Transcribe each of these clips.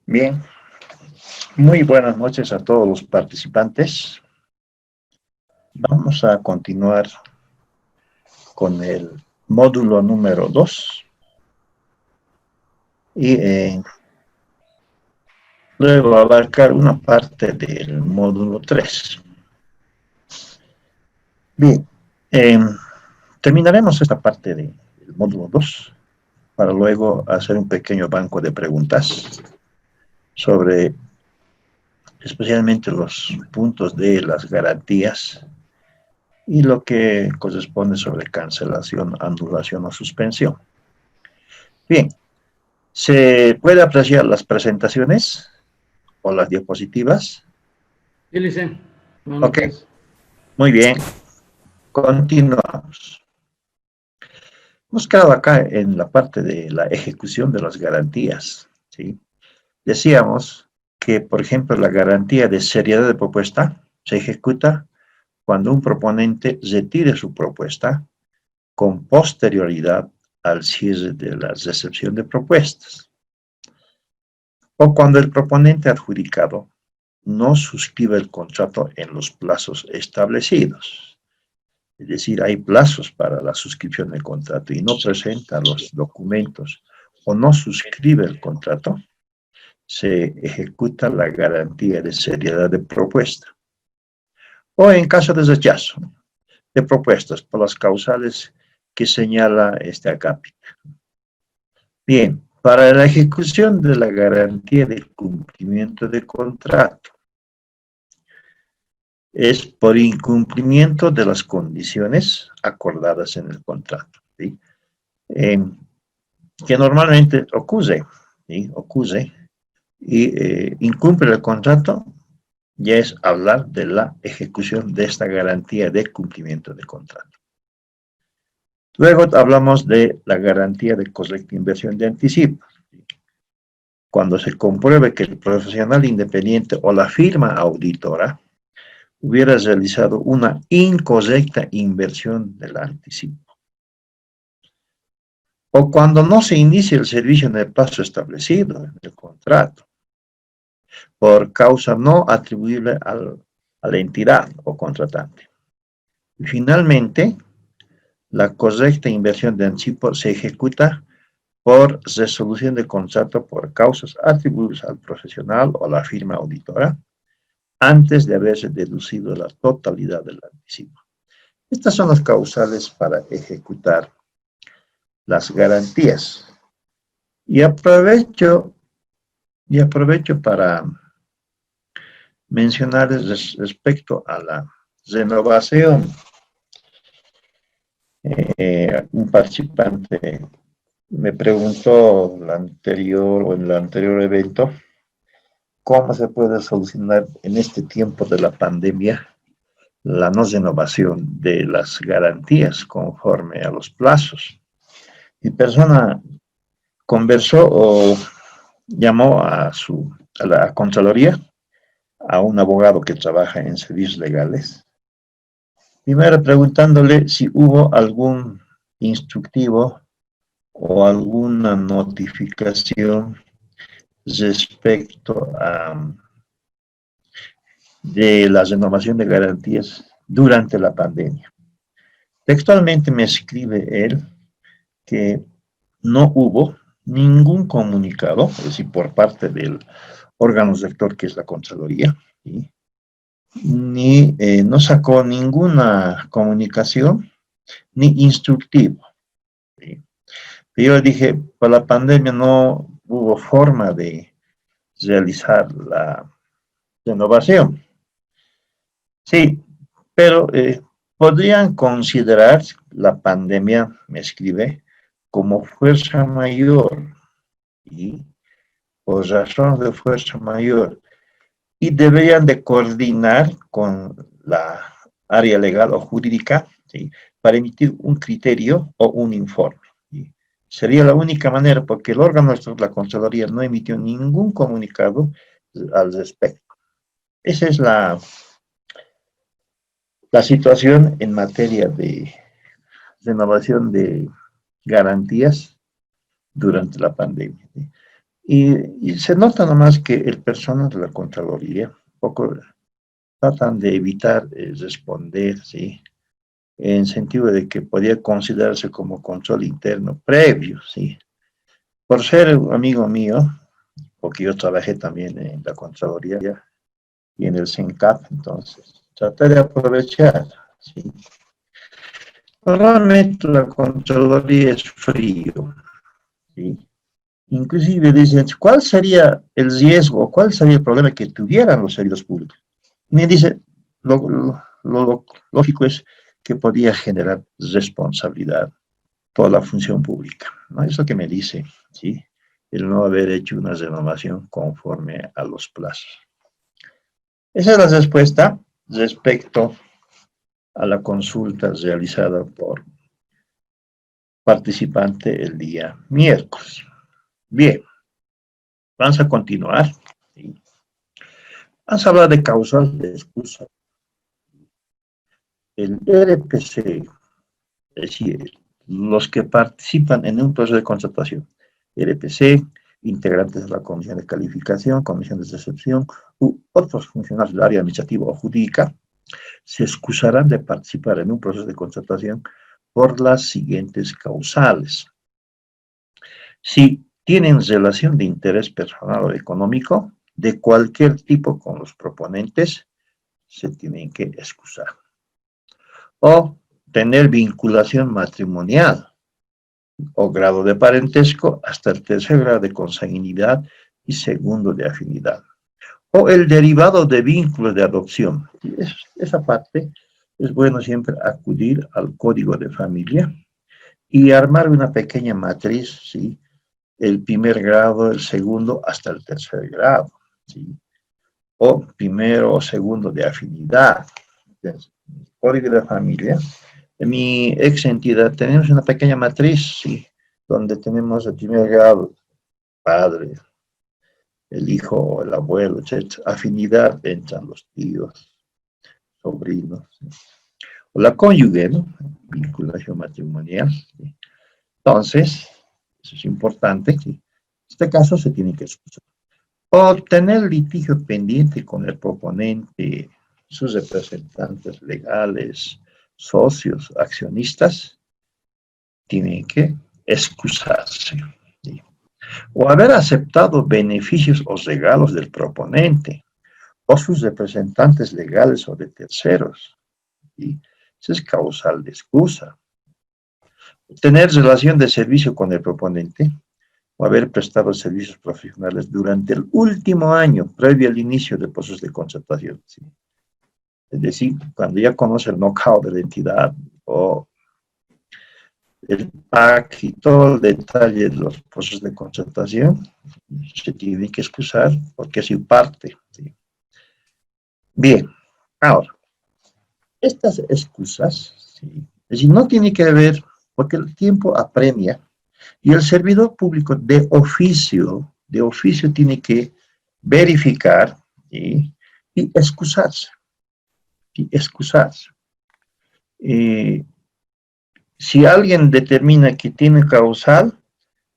Bien, muy buenas noches a todos los participantes. Vamos a continuar con el módulo número 2 y luego abarcar una parte del módulo 3. Bien, eh, terminaremos esta parte del módulo 2 para luego hacer un pequeño banco de preguntas sobre especialmente los puntos de las garantías y lo que corresponde sobre cancelación, anulación o suspensión. Bien, ¿se puede apreciar las presentaciones o las diapositivas? Sí, Lice. Buenas Ok, noches. muy bien. Continuamos. Hemos quedado acá en la parte de la ejecución de las garantías, ¿sí? Decíamos que, por ejemplo, la garantía de seriedad de propuesta se ejecuta cuando un proponente retire su propuesta con posterioridad al cierre de la recepción de propuestas, o cuando el proponente adjudicado no suscribe el contrato en los plazos establecidos. Es decir, hay plazos para la suscripción del contrato y no presenta los documentos o no suscribe el contrato, se ejecuta la garantía de seriedad de propuesta. O en caso de rechazo de propuestas por las causales que señala este acápite. Bien, para la ejecución de la garantía de cumplimiento de contrato, es por incumplimiento de las condiciones acordadas en el contrato, ¿sí? Que normalmente ocurre, ¿sí? Ocurre y incumple el contrato, ya es hablar de la ejecución de esta garantía de cumplimiento de contrato. Luego hablamos de la garantía de correcta inversión de anticipo. Cuando se compruebe que el profesional independiente o la firma auditora hubiera realizado una incorrecta inversión del anticipo. O cuando no se inicia el servicio en el plazo establecido en el contrato, por causa no atribuible a la entidad o contratante. Y finalmente, la correcta inversión de anticipo se ejecuta por resolución de contrato por causas atribuibles al profesional o a la firma auditora, antes de haberse deducido la totalidad del anticipo. Estas son las causales para ejecutar las garantías. Y aprovecho para mencionarles respecto a la renovación. Un participante me preguntó en el anterior evento cómo se puede solucionar en este tiempo de la pandemia la no renovación de las garantías conforme a los plazos. Mi persona conversó o llamó a la Contraloría, a un abogado que trabaja en servicios legales, primero preguntándole si hubo algún instructivo o alguna notificación respecto de la renovación de garantías durante la pandemia. Textualmente me escribe él que no hubo ningún comunicado, es decir, por parte del órgano rector que es la Contraloría, ¿sí? Ni no sacó ninguna comunicación ni instructivo, ¿sí? Yo dije, por la pandemia no hubo forma de realizar la renovación. Sí, pero podrían considerar la pandemia, me escribe, como fuerza mayor, y por razón de fuerza mayor, y deberían de coordinar con la área legal o jurídica, ¿sí? Para emitir un criterio o un informe, ¿sí? Sería la única manera, porque el órgano de la Contraloría no emitió ningún comunicado al respecto. Esa es la situación en materia de renovación de garantías durante la pandemia, ¿sí? Y se nota nomás que el personal de la Contraloría un poco tratan de evitar responder, ¿sí? En sentido de que podía considerarse como control interno previo, ¿sí? Por ser un amigo mío, porque yo trabajé también en la Contraloría y en el CENCAP, entonces traté de aprovechar, ¿sí? Normalmente la Contraloría es frío, ¿sí? Inclusive dicen, ¿cuál sería el riesgo, cuál sería el problema que tuvieran los servidores públicos? Y me dice, lo lógico es que podía generar responsabilidad por la función pública, ¿no? Eso que me dice, ¿sí? El no haber hecho una renovación conforme a los plazos. Esa es la respuesta respecto a la consulta realizada por participante el día miércoles. Bien, vamos a continuar. ¿Sí? Vamos a hablar de causas de excusa. El RPC, es decir, los que participan en un proceso de contratación, RPC, integrantes de la comisión de calificación, comisión de recepción u otros funcionarios del área administrativa o jurídica, se excusarán de participar en un proceso de contratación por las siguientes causales. Si tienen relación de interés personal o económico de cualquier tipo con los proponentes, se tienen que excusar. O tener vinculación matrimonial o grado de parentesco hasta el tercer grado de consanguinidad y segundo de afinidad. O el derivado de vínculos de adopción. Esa parte es bueno siempre acudir al código de familia y armar una pequeña matriz, ¿sí? El primer grado, el segundo, hasta el tercer grado, ¿sí? O primero o segundo de afinidad. Entonces, código de familia. En mi ex entidad tenemos una pequeña matriz, ¿sí? Donde tenemos el primer grado, padre, el hijo, el abuelo, etc. Afinidad entran los tíos, sobrinos, ¿sí? O la cónyuge, ¿no? Vinculación matrimonial, ¿sí? Entonces, eso es importante, ¿sí? En este caso se tiene que excusar. O tener litigio pendiente con el proponente, sus representantes legales, socios, accionistas, tienen que excusarse, ¿sí? O haber aceptado beneficios o regalos del proponente, o sus representantes legales o de terceros, ¿sí? Eso es causal de excusa. Tener relación de servicio con el proponente, o haber prestado servicios profesionales durante el último año previo al inicio del proceso de contratación, ¿sí? Es decir, cuando ya conoce el know-how de la entidad o el PAC y todo el detalle de los procesos de contratación, se tiene que excusar porque es su parte, ¿sí? Bien, ahora, estas excusas, ¿sí? Es decir, no tiene que ver, porque el tiempo apremia, y el servidor público de oficio tiene que verificar, ¿sí? Y excusarse, y excusarse. Si alguien determina que tiene causal,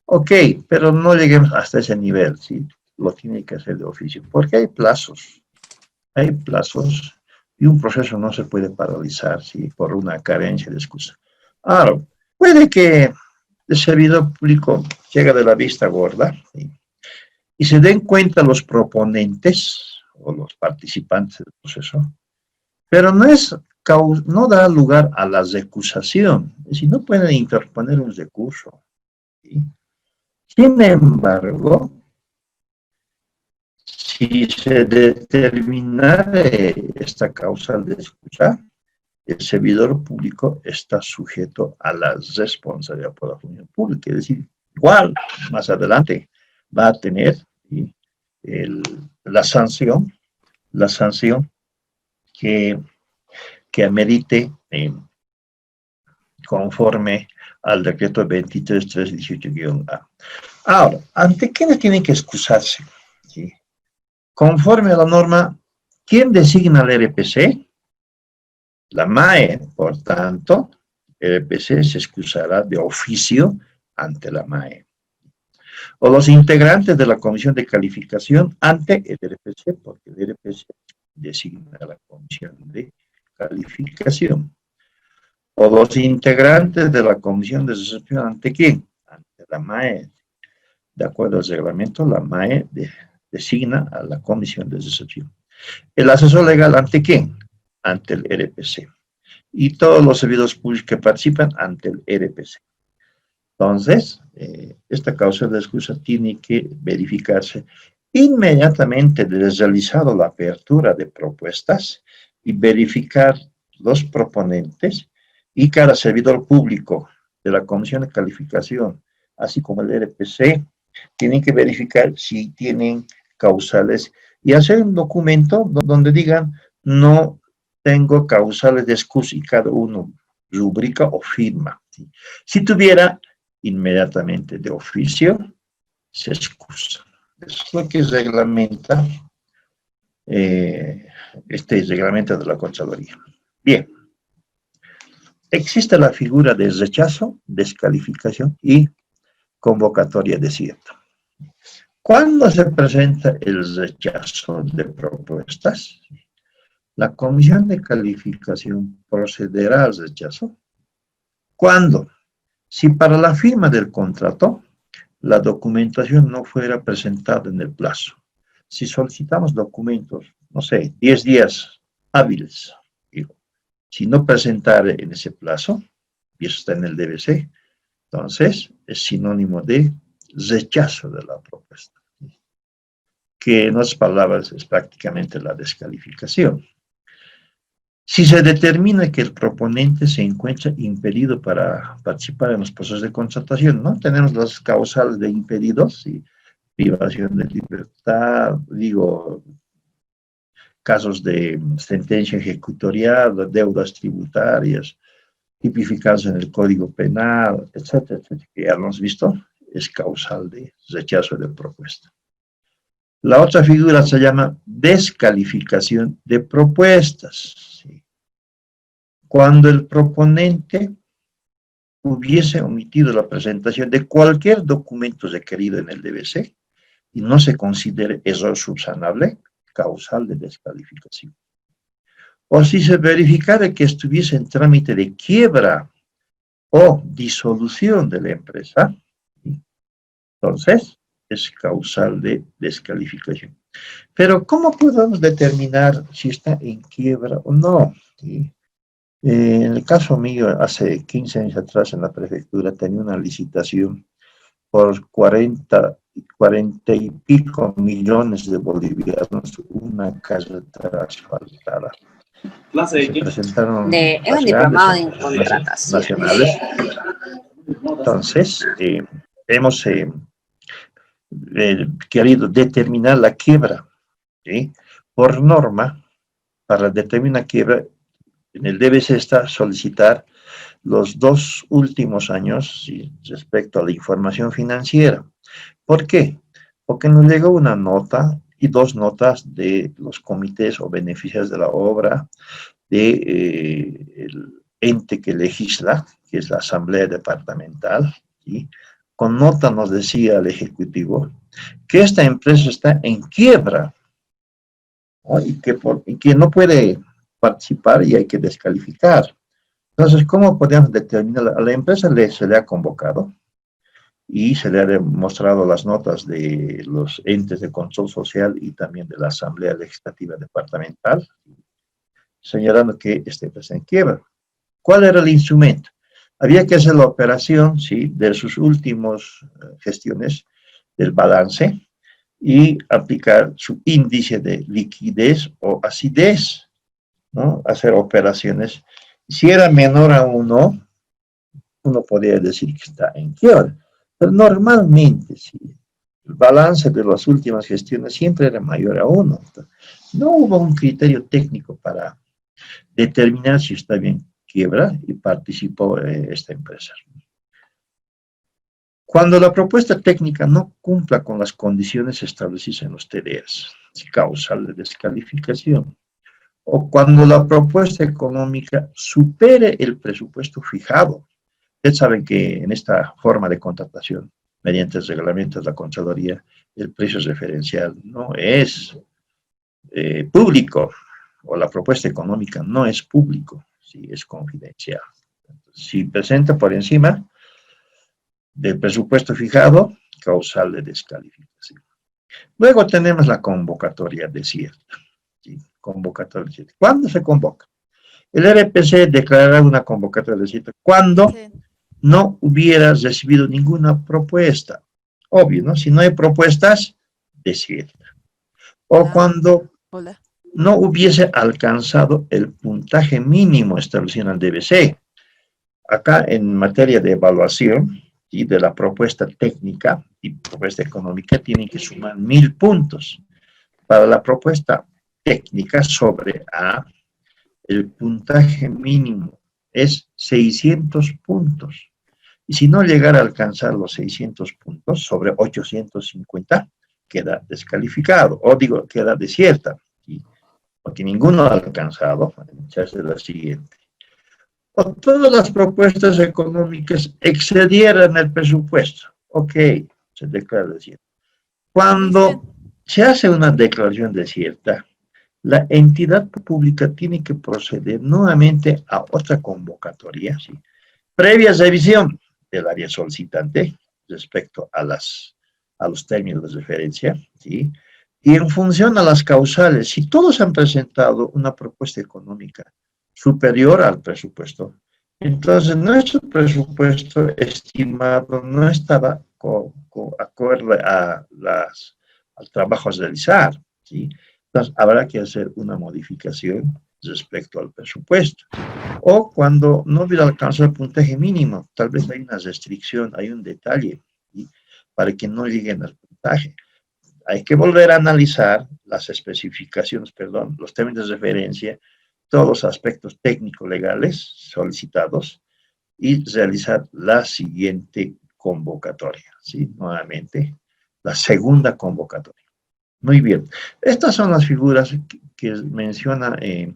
ok, pero no lleguemos hasta ese nivel, ¿sí? Lo tiene que hacer de oficio, porque hay plazos, y un proceso no se puede paralizar, ¿sí? Por una carencia de excusa. Ahora, puede que el servidor público llegue de la vista gorda, ¿sí? Y se den cuenta los proponentes o los participantes del proceso, pero no da lugar a la recusación, es decir, no pueden interponer un recurso, ¿sí? Sin embargo, si se determina esta causa de escucha, el servidor público está sujeto a la responsabilidad por la función pública, es decir, igual, más adelante va a tener, ¿sí? la sanción que, que amerite conforme al decreto 23.318-A. Ahora, ¿ante quiénes tienen que excusarse? ¿Sí? Conforme a la norma, ¿quién designa al RPC? La MAE, por tanto, el RPC se excusará de oficio ante la MAE. o los integrantes de la comisión de calificación ante el RPC, porque el RPC designa la comisión de calificación, o los integrantes de la comisión de recepción, ¿ante quién? Ante la MAE. De acuerdo al reglamento, la MAE designa a la comisión de recepción. El asesor legal, ¿ante quién? Ante el RPC. Y todos los servidores públicos que participan ante el RPC. Entonces, esta causa de excusa tiene que verificarse inmediatamente de realizado la apertura de propuestas y verificar los proponentes y cada servidor público de la comisión de calificación, así como el RPC, tienen que verificar si tienen causales y hacer un documento donde digan no tengo causales de excusa y cada uno rubrica o firma. ¿Sí? Si tuviera, inmediatamente de oficio se excusa. Eso es lo que reglamenta este reglamento de la Contraloría. Bien, existe la figura de rechazo, descalificación y convocatoria desierto. ¿Cuándo se presenta el rechazo de propuestas? La comisión de calificación procederá al rechazo. ¿Cuándo? Si para la firma del contrato la documentación no fuera presentada en el plazo. Si solicitamos documentos, no sé, 10 días hábiles, si no presentar en ese plazo, y eso está en el DBC, entonces es sinónimo de rechazo de la propuesta, que en otras palabras es prácticamente la descalificación. Si se determina que el proponente se encuentra impedido para participar en los procesos de contratación, ¿no? Tenemos las causales de impedidos, ¿sí? Privación de libertad, digo, casos de sentencia ejecutorial, deudas tributarias, tipificados en el Código Penal, etcétera, etcétera, que ya lo hemos visto, es causal de rechazo de propuesta. La otra figura se llama descalificación de propuestas. ¿Sí? Cuando el proponente hubiese omitido la presentación de cualquier documento requerido en el DBC y no se considere error subsanable, causal de descalificación. O si se verificara que estuviese en trámite de quiebra o disolución de la empresa, ¿sí? Entonces es causal de descalificación. Pero ¿cómo podemos determinar si está en quiebra o no? ¿Sí? En el caso mío, hace 15 años atrás en la prefectura tenía una licitación por 40 y pico millones de bolivianos, una carretera asfaltada. Se presentaron es un diplomado en contratación nacionales. Entonces, hemos querido determinar la quiebra, ¿sí? Por norma, para determinar quiebra, en el DBC está solicitar los 2 últimos años, ¿sí? Respecto a la información financiera. ¿Por qué? Porque nos llegó una nota y 2 notas de los comités o beneficiarios de la obra, de el ente que legisla, que es la Asamblea Departamental, ¿sí? Con nota nos decía el Ejecutivo que esta empresa está en quiebra, ¿no? y que no puede participar y hay que descalificar. Entonces, ¿cómo podemos determinar? A la empresa se le ha convocado y se le ha demostrado las notas de los entes de control social y también de la Asamblea Legislativa Departamental, señalando que esta empresa en quiebra. ¿Cuál era el instrumento? Había que hacer la operación, ¿sí? De sus últimas gestiones del balance y aplicar su índice de liquidez o acidez, ¿no? Hacer operaciones. Si era menor a 1, uno podría decir que está en quiebra. Pero normalmente, sí, el balance de las últimas gestiones siempre era mayor a 1. No hubo un criterio técnico para determinar si está bien quiebra y participó esta empresa. Cuando la propuesta técnica no cumpla con las condiciones establecidas en los TDS, causal de descalificación, o cuando la propuesta económica supere el presupuesto fijado. Ustedes saben que en esta forma de contratación, mediante el reglamento de la Contraloría, el precio referencial no es público, o la propuesta económica no es público, ¿sí? Es confidencial. Si presenta por encima del presupuesto fijado, causal de descalificación. Luego tenemos la convocatoria desierta. ¿Sí? Convocatoria desierta. ¿Cuándo se convoca? El RPC declarará una convocatoria desierta cuando no hubieras recibido ninguna propuesta. Obvio, ¿no? Si no hay propuestas, desierta. O cuando no hubiese alcanzado el puntaje mínimo establecido en el DBC. Acá, en materia de evaluación y de la propuesta técnica y propuesta económica, tienen que sumar 1000 puntos. Para la propuesta técnica sobre A, el puntaje mínimo es 600 puntos. Y si no llegara a alcanzar los 600 puntos sobre 850, queda descalificado, o digo, queda desierta. ¿Sí? Porque ninguno ha alcanzado, se hace la siguiente. O todas las propuestas económicas excedieran el presupuesto. Ok, se declara desierta. Cuando se hace una declaración desierta, la entidad pública tiene que proceder nuevamente a otra convocatoria, ¿sí? Previa revisión del área solicitante respecto a los términos de referencia, ¿sí? Y en función a las causales, si todos han presentado una propuesta económica superior al presupuesto, entonces nuestro presupuesto estimado no estaba acorde a al trabajo a realizar, ¿sí? Entonces habrá que hacer una modificación respecto al presupuesto. O cuando no hubiera alcanzado el puntaje mínimo, tal vez hay una restricción, hay un detalle, ¿sí? Para que no lleguen al puntaje. Hay que volver a analizar las especificaciones, perdón, los términos de referencia, todos los aspectos técnico-legales solicitados y realizar la siguiente convocatoria, ¿sí? Nuevamente, la segunda convocatoria. Muy bien. Estas son las figuras que menciona el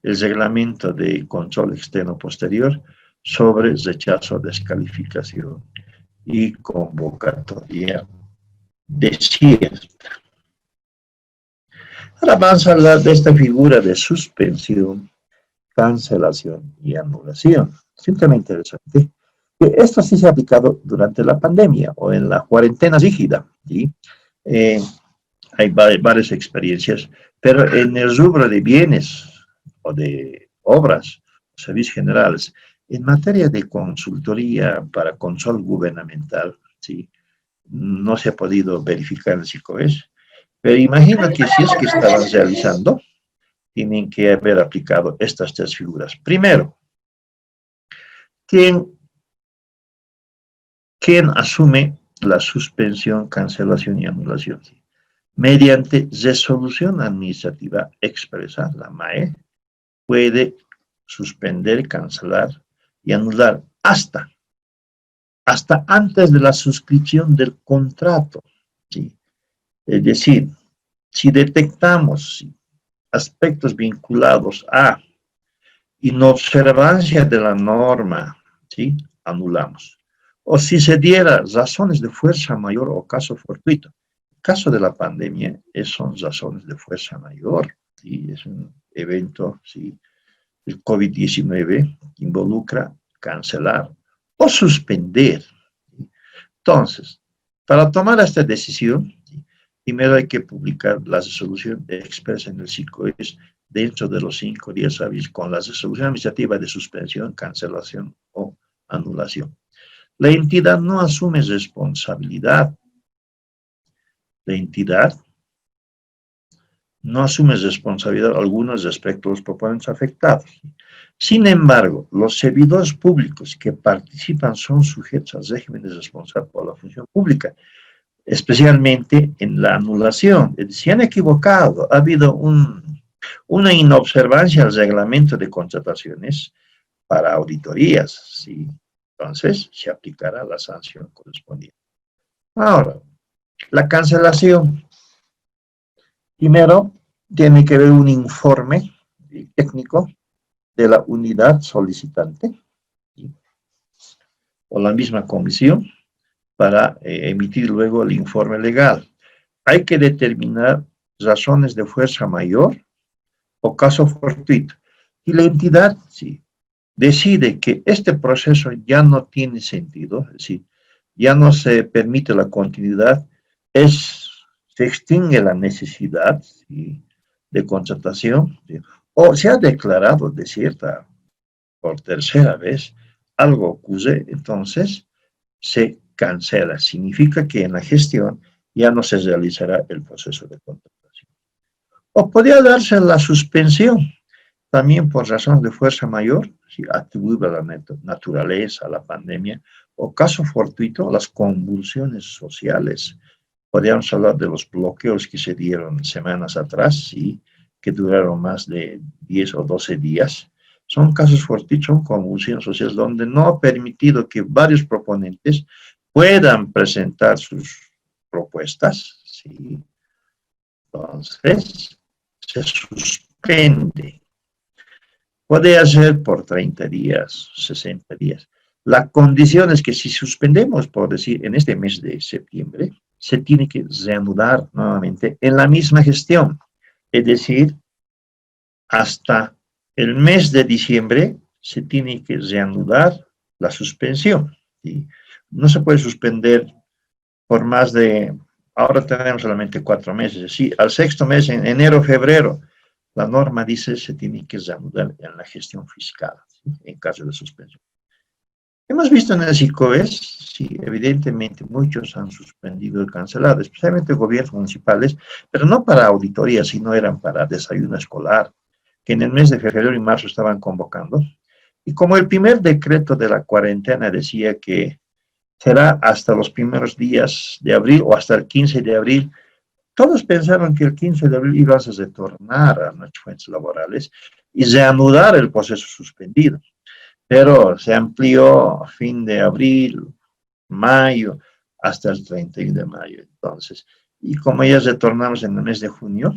reglamento de control externo posterior sobre rechazo, descalificación y convocatoria desierta. Ahora vamos a hablar de esta figura de suspensión, cancelación y anulación. Simplemente interesante. Esto sí se ha aplicado durante la pandemia o en la cuarentena rígida, ¿sí? Hay varias experiencias, pero en el rubro de bienes o de obras, servicios generales, en materia de consultoría para control gubernamental, ¿sí? No se ha podido verificar el SICOES, pero imagino que si es que estaban realizando, tienen que haber aplicado estas tres figuras. Primero, ¿quién asume la suspensión, cancelación y anulación? ¿Sí? Mediante resolución administrativa expresa, la MAE puede suspender, cancelar y anular hasta antes de la suscripción del contrato, ¿sí? Es decir, si detectamos aspectos vinculados a inobservancia de la norma, ¿sí? Anulamos. O si se diera razones de fuerza mayor o caso fortuito. El caso de la pandemia son razones de fuerza mayor, ¿sí? Es un evento, ¿sí? El COVID-19 que involucra cancelar o suspender. ¿Sí? Entonces, para tomar esta decisión, ¿sí? Primero hay que publicar la resolución expresa en el SICOES dentro de los 5 días hábiles con la resolución administrativa de suspensión, cancelación o anulación. La entidad no asume responsabilidad. La entidad no asume responsabilidad alguna respecto a los proponentes afectados. Sin embargo, los servidores públicos que participan son sujetos al régimen de responsabilidad por la función pública, especialmente en la anulación. Si han equivocado, ha habido una inobservancia al reglamento de contrataciones para auditorías, ¿sí? Entonces se aplicará la sanción correspondiente. Ahora, la cancelación. Primero, tiene que haber un informe técnico de la unidad solicitante, ¿sí? O la misma comisión para emitir luego el informe legal. Hay que determinar razones de fuerza mayor o caso fortuito. Y la entidad, sí, decide que este proceso ya no tiene sentido, es decir, ya no se permite la continuidad, se extingue la necesidad, ¿sí?, de contratación, ¿sí?, o se ha declarado desierta por tercera vez, algo ocurre, entonces se cancela. Significa que en la gestión ya no se realizará el proceso de contratación. O podría darse la suspensión, también por razones de fuerza mayor, si atribuible a la naturaleza, a la pandemia, o caso fortuito, las convulsiones sociales. Podríamos hablar de los bloqueos que se dieron semanas atrás, ¿sí?, que duraron más de 10 o 12 días. Son casos fortuitos, son convulsiones sociales, donde no ha permitido que varios proponentes puedan presentar sus propuestas, ¿sí? Entonces, se suspende. Puede ser por 30 días, 60 días. La condición es que si suspendemos, por decir, en este mes de septiembre, se tiene que reanudar nuevamente en la misma gestión. Es decir, hasta el mes de diciembre se tiene que reanudar la suspensión, ¿sí? No se puede suspender por más de, ahora tenemos solamente 4 meses, ¿sí? Al sexto mes, en enero, febrero, la norma dice se tiene que reanudar en la gestión fiscal, ¿sí?, en caso de suspensión. Hemos visto en el SICOES, sí, evidentemente muchos han suspendido y cancelado, especialmente gobiernos municipales, pero no para auditoría, sino eran para desayuno escolar, que en el mes de febrero y marzo estaban convocando. Y como el primer decreto de la cuarentena decía que será hasta los primeros días de abril o hasta el 15 de abril, todos pensaron que el 15 de abril ibas a retornar a nuestras fuentes laborales y reanudar el proceso suspendido. Pero se amplió a fin de abril, mayo, hasta el 31 de mayo. Entonces, y como ya retornamos en el mes de junio,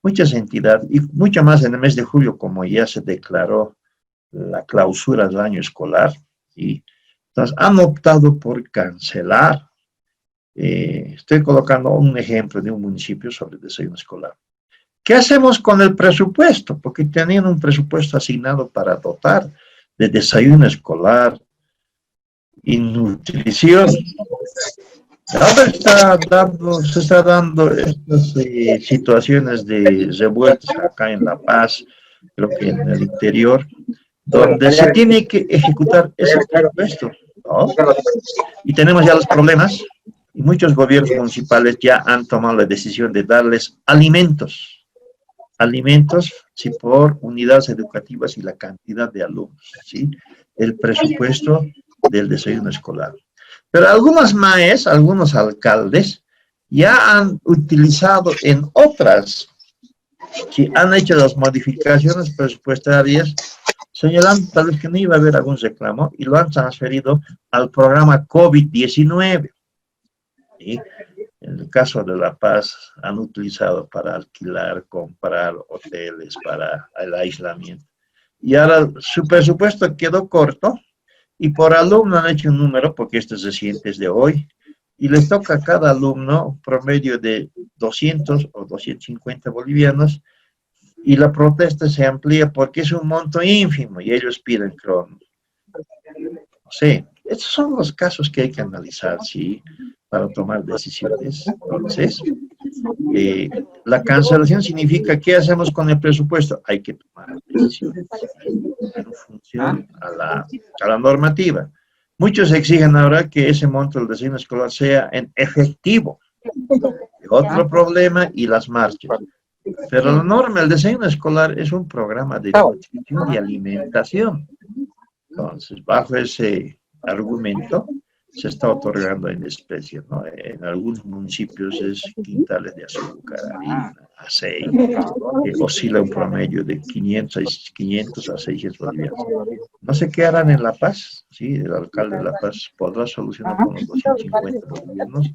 muchas entidades, y mucho más en el mes de julio, como ya se declaró la clausura del año escolar, y entonces han optado por cancelar. Estoy colocando un ejemplo de un municipio sobre el desayuno escolar. ¿Qué hacemos con el presupuesto? Porque tenían un presupuesto asignado para dotar de desayuno escolar y nutrición. Ahora se está dando estas situaciones de revueltas acá en La Paz, creo que en el interior, donde se tiene que ejecutar ese presupuesto, ¿no? Y tenemos ya los problemas, y muchos gobiernos municipales ya han tomado la decisión de darles alimentos, sí, por unidades educativas y la cantidad de alumnos, ¿sí?, el presupuesto del desayuno escolar. Pero algunos maes, algunos alcaldes, ya han utilizado en otras, sí, han hecho las modificaciones presupuestarias, señalando tal vez que no iba a haber algún reclamo, y lo han transferido al programa COVID-19. ¿Sí? En el caso de La Paz, han utilizado para alquilar, comprar hoteles, para el aislamiento. Y ahora su presupuesto quedó corto, y por alumno han hecho un número, porque este es reciente, es de hoy, y les toca a cada alumno un promedio de 200 o 250 bolivianos, y la protesta se amplía porque es un monto ínfimo, y ellos piden crono. Sí, estos son los casos que hay que analizar, ¿sí?, para tomar decisiones. Entonces, la cancelación significa, ¿qué hacemos con el presupuesto? Hay que tomar decisiones en función a la normativa. Muchos exigen ahora que ese monto del desayuno escolar sea en efectivo. Otro problema, y las marchas. Pero la norma, el desayuno escolar es un programa de nutrición y alimentación. Entonces, bajo ese argumento, se está otorgando en especie, ¿no? En algunos municipios es quintales de azúcar, harina, aceite, que oscila un promedio de 500 a 600 bolivianos. No sé qué harán en La Paz, ¿sí? El alcalde de La Paz podrá solucionar con los 250 bolivianos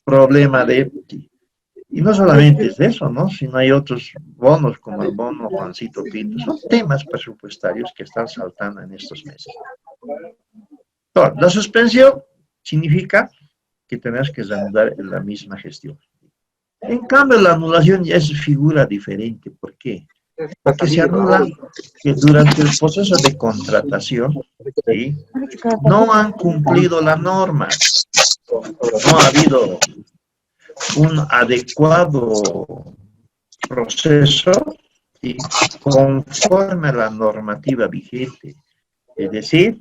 problema de... Y no solamente es eso, ¿no?, sino hay otros bonos, como el bono Juancito Pinto. Son temas presupuestarios que están saltando en estos meses. La suspensión significa que tenés que reanudar en la misma gestión. En cambio, la anulación ya es figura diferente. ¿Por qué? Porque se anula que durante el proceso de contratación, ¿sí?, no han cumplido la norma, no ha habido un adecuado proceso, ¿sí?, conforme a la normativa vigente. Es decir,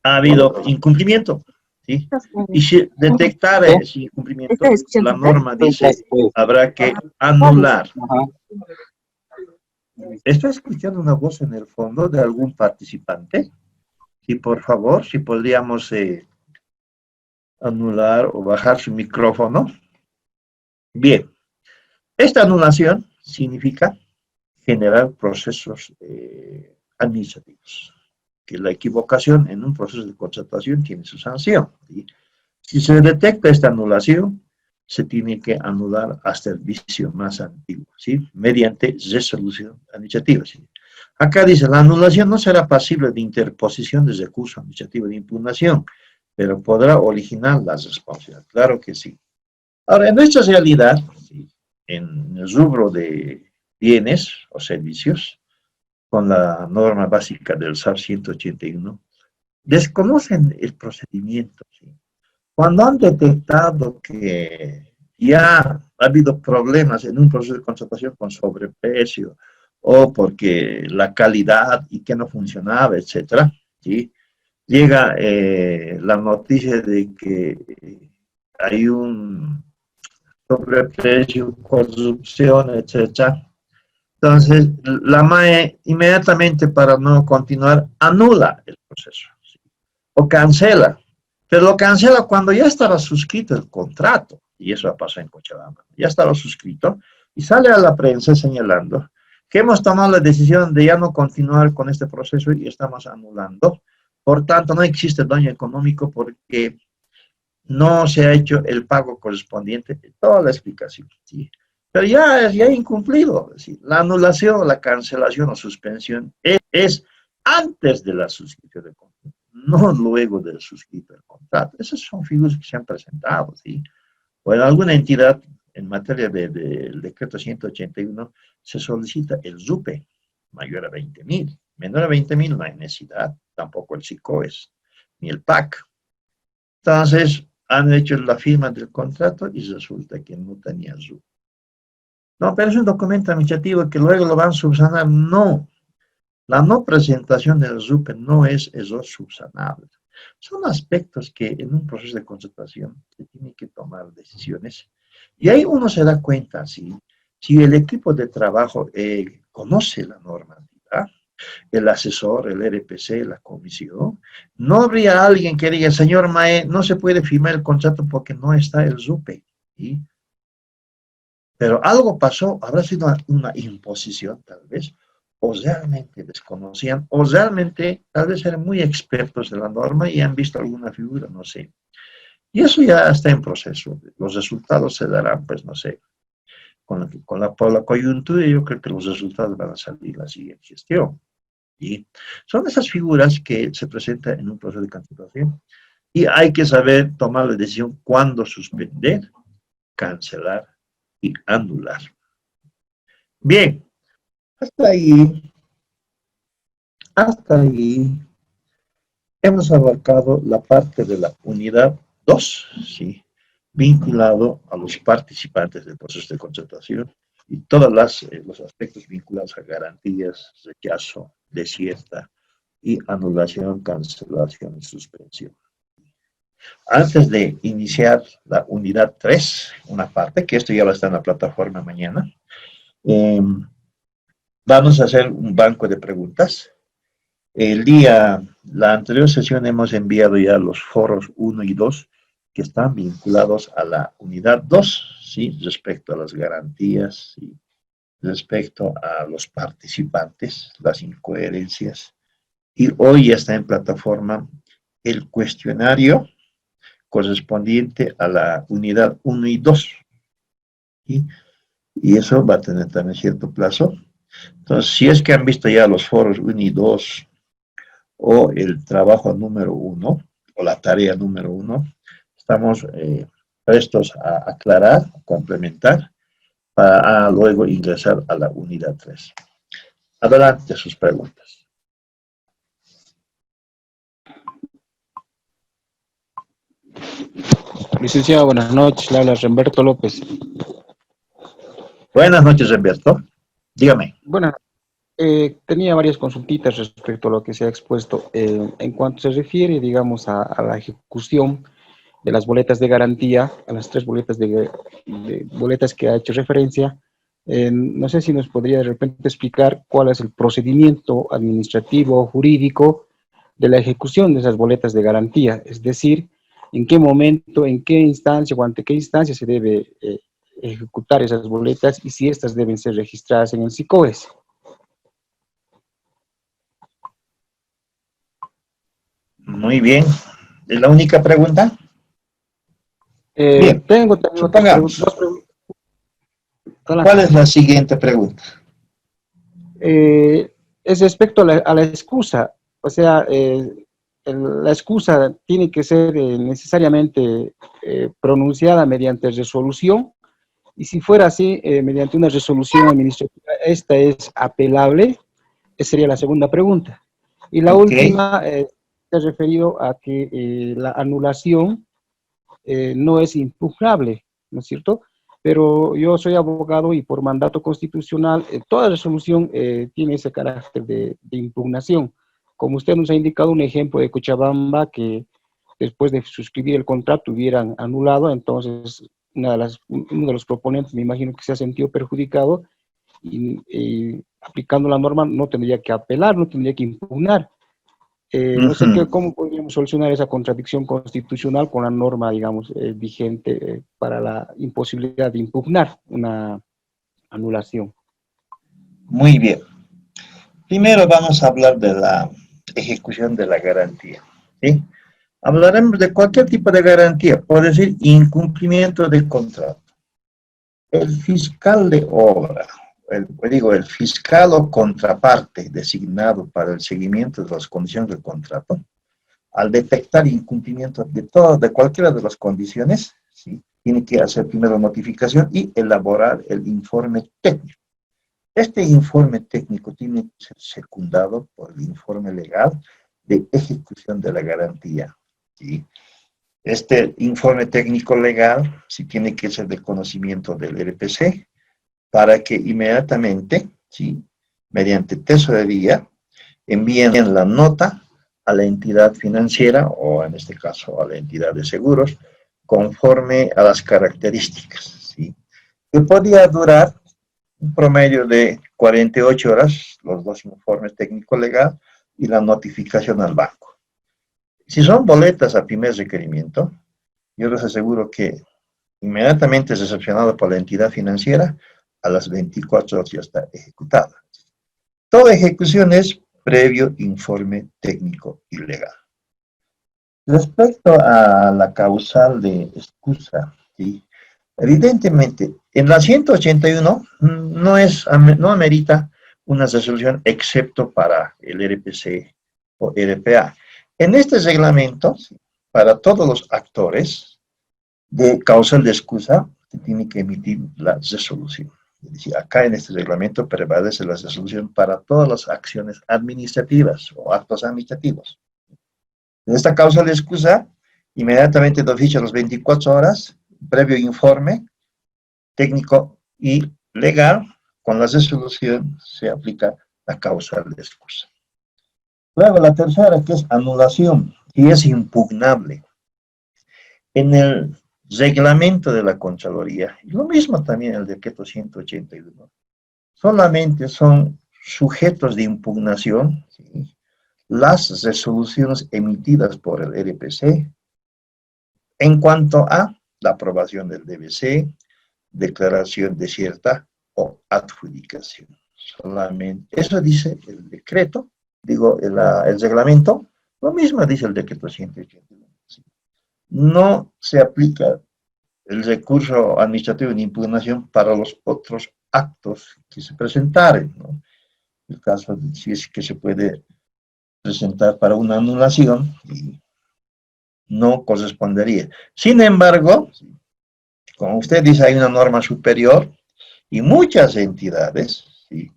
ha habido incumplimiento, ¿sí? Y si detectar ese incumplimiento, la norma dice, habrá que anular. ¿Está escuchando una voz en el fondo de algún participante? Sí, por favor, si podríamos anular o bajar su micrófono. Bien, esta anulación significa generar procesos administrativos, que la equivocación en un proceso de contratación tiene su sanción, ¿sí? Si se detecta esta anulación, se tiene que anular hasta el vicio más antiguo, ¿sí?, mediante resolución administrativa, ¿sí? Acá dice, la anulación no será pasible de interposición de recurso administrativo de impugnación, pero podrá originar las responsabilidades. Claro que sí. Ahora, en nuestra realidad, ¿sí?, en el rubro de bienes o servicios, con la norma básica del SAR 181, desconocen el procedimiento, ¿sí? Cuando han detectado que ya ha habido problemas en un proceso de contratación con sobreprecio, o porque la calidad y que no funcionaba, etcétera, ¿sí?, llega la noticia de que hay un sobreprecio, corrupción, etcétera. Entonces, la MAE inmediatamente, para no continuar, anula el proceso, ¿sí?, o cancela. Pero lo cancela cuando ya estaba suscrito el contrato, y eso ha pasado en Cochabamba. Ya estaba suscrito, y sale a la prensa señalando que hemos tomado la decisión de ya no continuar con este proceso y estamos anulando. Por tanto, no existe daño económico porque no se ha hecho el pago correspondiente. Toda la explicación, ¿sí? Pero ya incumplido, ¿sí? La anulación, la cancelación o suspensión es antes de la suscripción del contrato, no luego del suscrito del contrato. Esas son figuras que se han presentado, ¿sí? O en alguna entidad, en materia del decreto 181, se solicita el RUPE mayor a 20.000. Menor a 20.000 no hay necesidad, tampoco el SICOES, ni el PAC. Entonces, han hecho la firma del contrato y resulta que no tenía RUPE. No, pero es un documento administrativo que luego lo van a subsanar. No, la no presentación del RUPE no es error subsanable. Son aspectos que en un proceso de contratación se tiene que tomar decisiones. Y ahí uno se da cuenta, ¿sí?, si el equipo de trabajo conoce la normativa, el asesor, el RPC, la comisión, no habría alguien que diga, señor Mae, no se puede firmar el contrato porque no está el RUPE, ¿sí? Pero algo pasó, habrá sido una imposición tal vez, o realmente desconocían, o realmente tal vez eran muy expertos de la norma y han visto alguna figura, no sé. Y eso ya está en proceso. Los resultados se darán, pues no sé, por la coyuntura. Yo creo que los resultados van a salir la siguiente gestión. Y son esas figuras que se presentan en un proceso de contratación. Y hay que saber tomar la decisión cuándo suspender, cancelar y anular. Bien, hasta ahí hemos abarcado la parte de la unidad 2, ¿sí?, vinculado a los participantes del proceso de contratación y todos los aspectos vinculados a garantías, rechazo, desierta y anulación, cancelación y suspensión. Antes de iniciar la unidad 3, una parte, que esto ya va a estar en la plataforma mañana, vamos a hacer un banco de preguntas. La anterior sesión hemos enviado ya los foros 1 y 2, que están vinculados a la unidad 2, ¿sí?, respecto a las garantías, ¿sí?, respecto a los participantes, las incoherencias. Y hoy ya está en plataforma el cuestionario correspondiente a la unidad 1 y 2. ¿Sí? Y eso va a tener también cierto plazo. Entonces, si es que han visto ya los foros 1 y 2, o el trabajo número 1, o la tarea número 1, estamos prestos a aclarar, complementar, para luego ingresar a la unidad 3. Adelante sus preguntas. Licenciado, buenas noches. Le habla Remberto López. Buenas noches, Humberto. Dígame. Bueno, tenía varias consultitas respecto a lo que se ha expuesto. En cuanto se refiere, digamos, a la ejecución de las boletas de garantía, a las 3 boletas de boletas que ha hecho referencia, no sé si nos podría de repente explicar cuál es el procedimiento administrativo o jurídico de la ejecución de esas boletas de garantía, es decir, en qué momento, en qué instancia o ante qué instancia se debe ejecutar esas boletas y si estas deben ser registradas en el SICOES. Muy bien. ¿Es la única pregunta? Bien. Tengo también otras Supongamos. preguntas. ¿Cuál es la siguiente pregunta? Es respecto a la excusa, o sea, la excusa tiene que ser necesariamente pronunciada mediante resolución, y si fuera así, mediante una resolución administrativa, esta es apelable. Esa sería la segunda pregunta. Y la última se ha referido a que la anulación no es impugnable, ¿no es cierto? Pero yo soy abogado y por mandato constitucional, toda resolución tiene ese carácter de impugnación. Como usted nos ha indicado un ejemplo de Cochabamba, que después de suscribir el contrato hubieran anulado, entonces uno de los proponentes me imagino que se ha sentido perjudicado y aplicando la norma no tendría que apelar, no tendría que impugnar. No sé cómo podríamos solucionar esa contradicción constitucional con la norma, digamos, vigente para la imposibilidad de impugnar una anulación. Muy bien. Primero vamos a hablar de la ejecución de la garantía, ¿sí? Hablaremos de cualquier tipo de garantía, por decir, incumplimiento del contrato. El fiscal de obra, el fiscal o contraparte designado para el seguimiento de las condiciones del contrato, al detectar incumplimiento de cualquiera de las condiciones, ¿sí?, tiene que hacer primero notificación y elaborar el informe técnico. Este informe técnico tiene que ser secundado por el informe legal de ejecución de la garantía, ¿sí? Este informe técnico legal sí tiene que ser de conocimiento del RPC para que inmediatamente, ¿sí?, mediante tesorería, envíen la nota a la entidad financiera, o en este caso a la entidad de seguros, conforme a las características, ¿sí?, que podía durar un promedio de 48 horas, los dos informes técnico legal y la notificación al banco. Si son boletas a primer requerimiento, yo les aseguro que inmediatamente es recepcionado por la entidad financiera, a las 24 horas ya está ejecutada. Toda ejecución es previo informe técnico y legal. Respecto a la causal de excusa, ¿sí?, evidentemente, en la 181 no amerita una resolución excepto para el RPC o RPA. En este reglamento, para todos los actores de causal de excusa, se tiene que emitir la resolución. Es decir, acá en este reglamento prevalece la resolución para todas las acciones administrativas o actos administrativos. En esta causal de excusa, inmediatamente de oficio a las 24 horas, previo informe técnico y legal, con la resolución se aplica la causal de excusa. Luego la tercera, que es anulación, y es impugnable. En el reglamento de la Contraloría, y lo mismo también el decreto 181, solamente son sujetos de impugnación, ¿sí?, las resoluciones emitidas por el RPC en cuanto a la aprobación del DBC, declaración desierta o adjudicación. Solamente, eso dice el decreto, digo, el reglamento, lo mismo dice el decreto 181. ¿Sí? No se aplica el recurso administrativo de impugnación para los otros actos que se presentaren, ¿no? El caso de si es que se puede presentar para una anulación, y no correspondería. Sin embargo, como usted dice, hay una norma superior y muchas entidades, ¿sí?,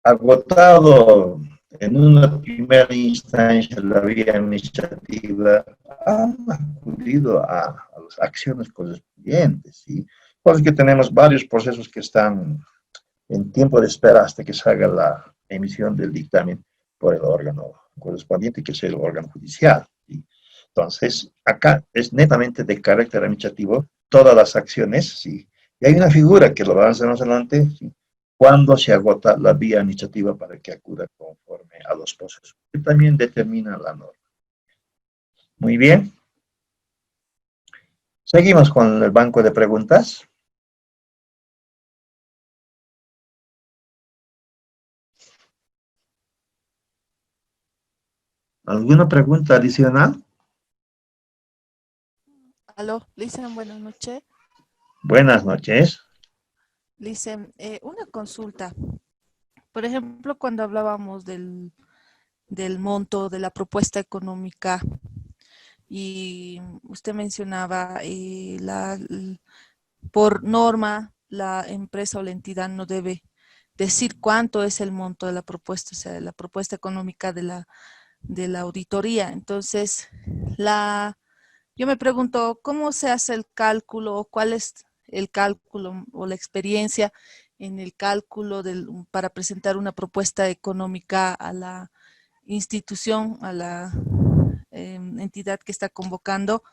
agotado en una primera instancia la vía administrativa, han acudido a las acciones correspondientes, ¿sí? Por eso que tenemos varios procesos que están en tiempo de espera hasta que salga la emisión del dictamen por el órgano correspondiente, que es el órgano judicial, ¿sí? Entonces, acá es netamente de carácter administrativo todas las acciones, ¿sí? Y hay una figura que lo vamos a ver más adelante, ¿sí?, cuando se agota la vía administrativa para que acuda conforme a los procesos, que también determina la norma. Muy bien. Seguimos con el banco de preguntas. ¿Alguna pregunta adicional? Aló, Licen, buenas noches. Buenas noches. Licen, una consulta. Por ejemplo, cuando hablábamos del monto de la propuesta económica y usted mencionaba por norma la empresa o la entidad no debe decir cuánto es el monto de la propuesta, o sea, de la propuesta económica de la auditoría. Entonces, yo me pregunto, ¿cómo se hace el cálculo? ¿Cuál es el cálculo o la experiencia en el cálculo para presentar una propuesta económica a la institución, a la entidad que está convocando,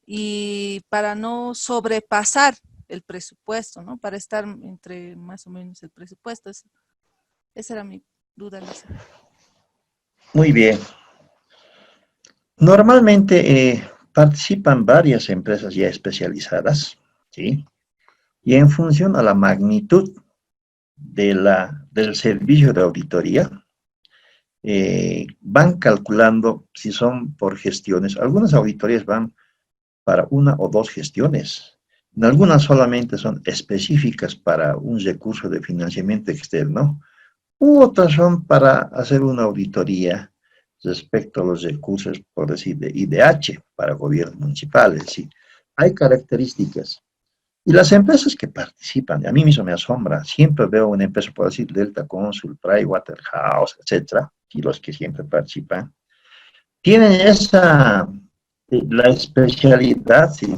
y para no sobrepasar el presupuesto, ¿no? Para estar entre más o menos el presupuesto? Esa era mi duda, Lisa. Muy bien. Normalmente participan varias empresas ya especializadas, ¿sí? Y en función a la magnitud del servicio de auditoría, van calculando si son por gestiones. Algunas auditorías van para una o dos gestiones. En algunas solamente son específicas para un recurso de financiamiento externo, u otras son para hacer una auditoría respecto a los recursos, por decir, de IDH para gobiernos municipales. ¿Sí? Hay características. Y las empresas que participan, a mí mismo me asombra, siempre veo una empresa, por decir, Delta Consul, Pricewaterhouse, etcétera, y los que siempre participan, tienen la especialidad, ¿sí?,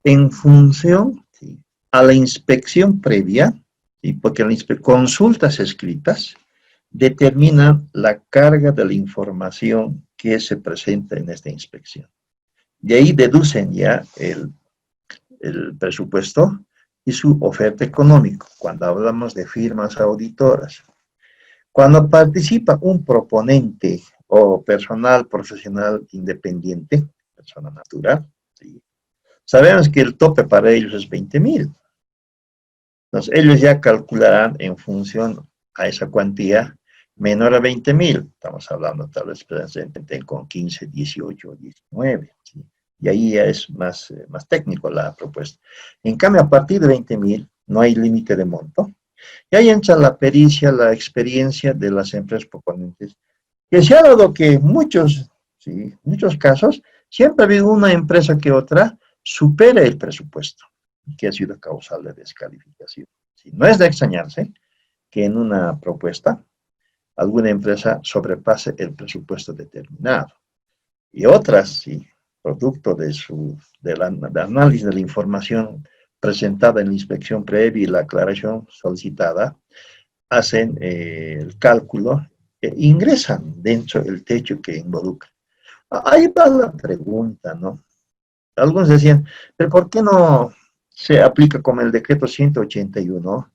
en función, ¿sí?, a la inspección previa, ¿sí?, porque las consultas escritas determinan la carga de la información que se presenta en esta inspección. De ahí deducen ya el presupuesto y su oferta económica, cuando hablamos de firmas auditoras. Cuando participa un proponente o personal profesional independiente, persona natural, ¿sí?, sabemos que el tope para ellos es 20,000. Entonces, ellos ya calcularán en función a esa cuantía menor a 20,000. Estamos hablando tal vez con 15, 18, 19. ¿Sí? Y ahí ya es más técnico la propuesta. En cambio, a partir de 20,000 no hay límite de monto. Y ahí entra la pericia, la experiencia de las empresas proponentes, que se ha dado que en muchos casos siempre ha habido una empresa que otra supera el presupuesto, que ha sido causal de descalificación. ¿Sí? No es de extrañarse que en una propuesta alguna empresa sobrepase el presupuesto determinado. Y otras, sí, producto del análisis de la información presentada en la inspección previa y la aclaración solicitada, hacen el cálculo e ingresan dentro del techo que involucra. Ahí va la pregunta, ¿no? Algunos decían, pero ¿por qué no se aplica como el decreto 181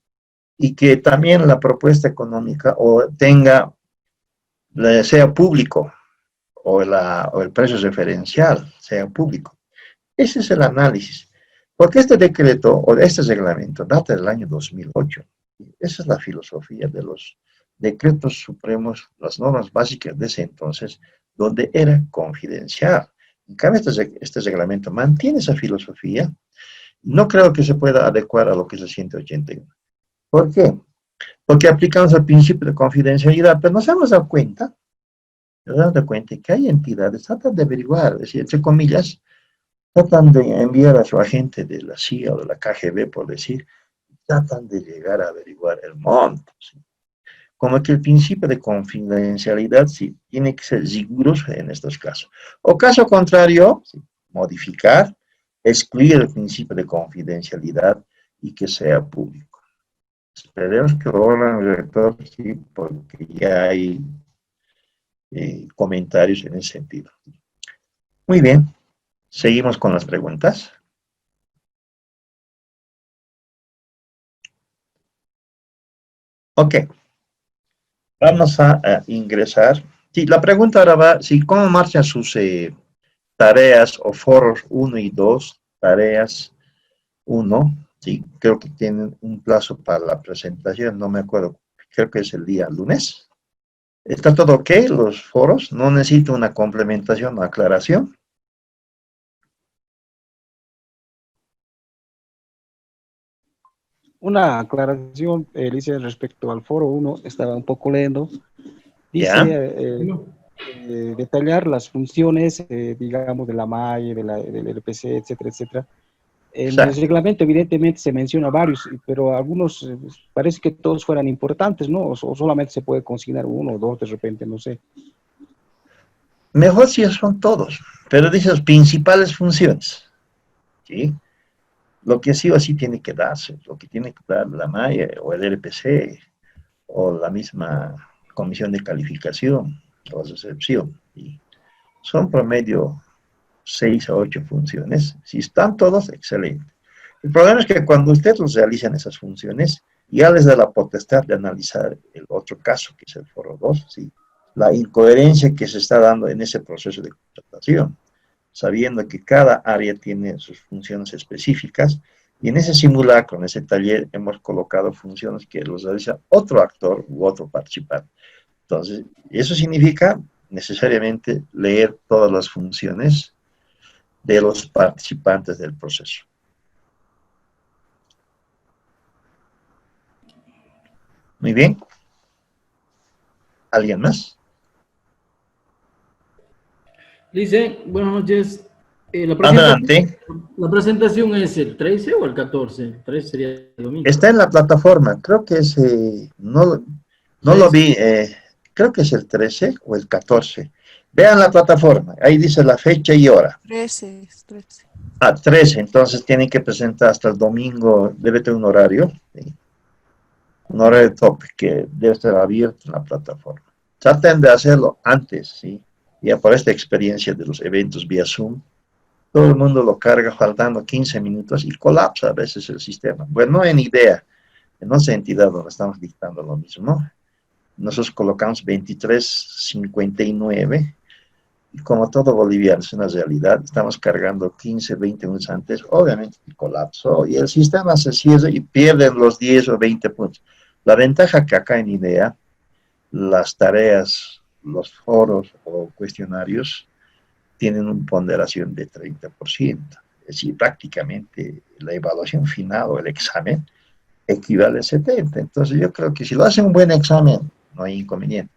y que también la propuesta económica sea público o el precio referencial sea público? Ese es el análisis. Porque este decreto o este reglamento data del año 2008. Esa es la filosofía de los decretos supremos, las normas básicas de ese entonces, donde era confidencial. En cambio, este reglamento mantiene esa filosofía. No creo que se pueda adecuar a lo que es el 181. ¿Por qué? Porque aplicamos el principio de confidencialidad, pero nos hemos dado cuenta dando cuenta que hay entidades, tratan de averiguar, es decir, entre comillas, tratan de enviar a su agente de la CIA o de la KGB, por decir, tratan de llegar a averiguar el monto, ¿sí? Como que el principio de confidencialidad sí tiene que ser riguroso en estos casos. O caso contrario, sí, modificar, excluir el principio de confidencialidad y que sea público. Esperemos que lo hagan el rector, sí, porque ya hay comentarios en ese sentido. Muy bien, seguimos con las preguntas. Ok, vamos a ingresar. Sí, la pregunta ahora va, sí, ¿cómo marchan sus tareas o foros 1 y 2? Tareas 1, sí, creo que tienen un plazo para la presentación, no me acuerdo, creo que es el día lunes. ¿Está todo ok, los foros? ¿No necesito una complementación o aclaración? Una aclaración, Alicia, respecto al foro 1, estaba un poco leyendo. Dice ¿Ya? detallar las funciones, digamos, de la MAE, del LPC, etcétera, etcétera. En el Exacto. reglamento, evidentemente, se menciona varios, pero algunos parece que todos fueran importantes, ¿no? O solamente se puede consignar uno o dos de repente, no sé. Mejor si son todos, pero dice las principales funciones, ¿sí? Lo que sí o sí tiene que darse, lo que tiene que dar la MAE o el LPC o la misma comisión de calificación o recepción, ¿sí? Son promedio 6 a 8 funciones. Si están todos, excelente. El problema es que cuando ustedes realizan esas funciones, ya les da la potestad de analizar el otro caso, que es el foro 2, ¿sí? La incoherencia que se está dando en ese proceso de contratación, sabiendo que cada área tiene sus funciones específicas, y en ese simulacro, en ese taller, hemos colocado funciones que los realiza otro actor u otro participante. Entonces, eso significa necesariamente leer todas las funciones de los participantes del proceso. Muy bien. ¿Alguien más? Dice, buenas noches. Adelante. ¿La presentación es el 13 o el 14? El 13 sería el domingo. Está en la plataforma. Creo que es, no lo vi, creo que es el 13 o el 14. Vean la plataforma. Ahí dice la fecha y hora. 13, 13. Ah, 13. Entonces tienen que presentar hasta el domingo. Debe tener un horario. ¿Sí? Un horario top que debe estar abierto en la plataforma. Traten de hacerlo antes, ¿sí? Ya por esta experiencia de los eventos vía Zoom, todo el mundo lo carga faltando 15 minutos y colapsa a veces el sistema. Bueno, en idea, en otra entidad donde estamos dictando lo mismo, nosotros colocamos 23:59 y como todo boliviano es una realidad, estamos cargando 15, 20 minutos antes, obviamente colapsó y el sistema se cierra y pierden los 10 o 20 puntos. La ventaja que acá en IDEA, las tareas, los foros o cuestionarios tienen una ponderación de 30%. Es decir, prácticamente la evaluación final o el examen equivale a 70%. Entonces yo creo que si lo hacen un buen examen, no hay inconveniente.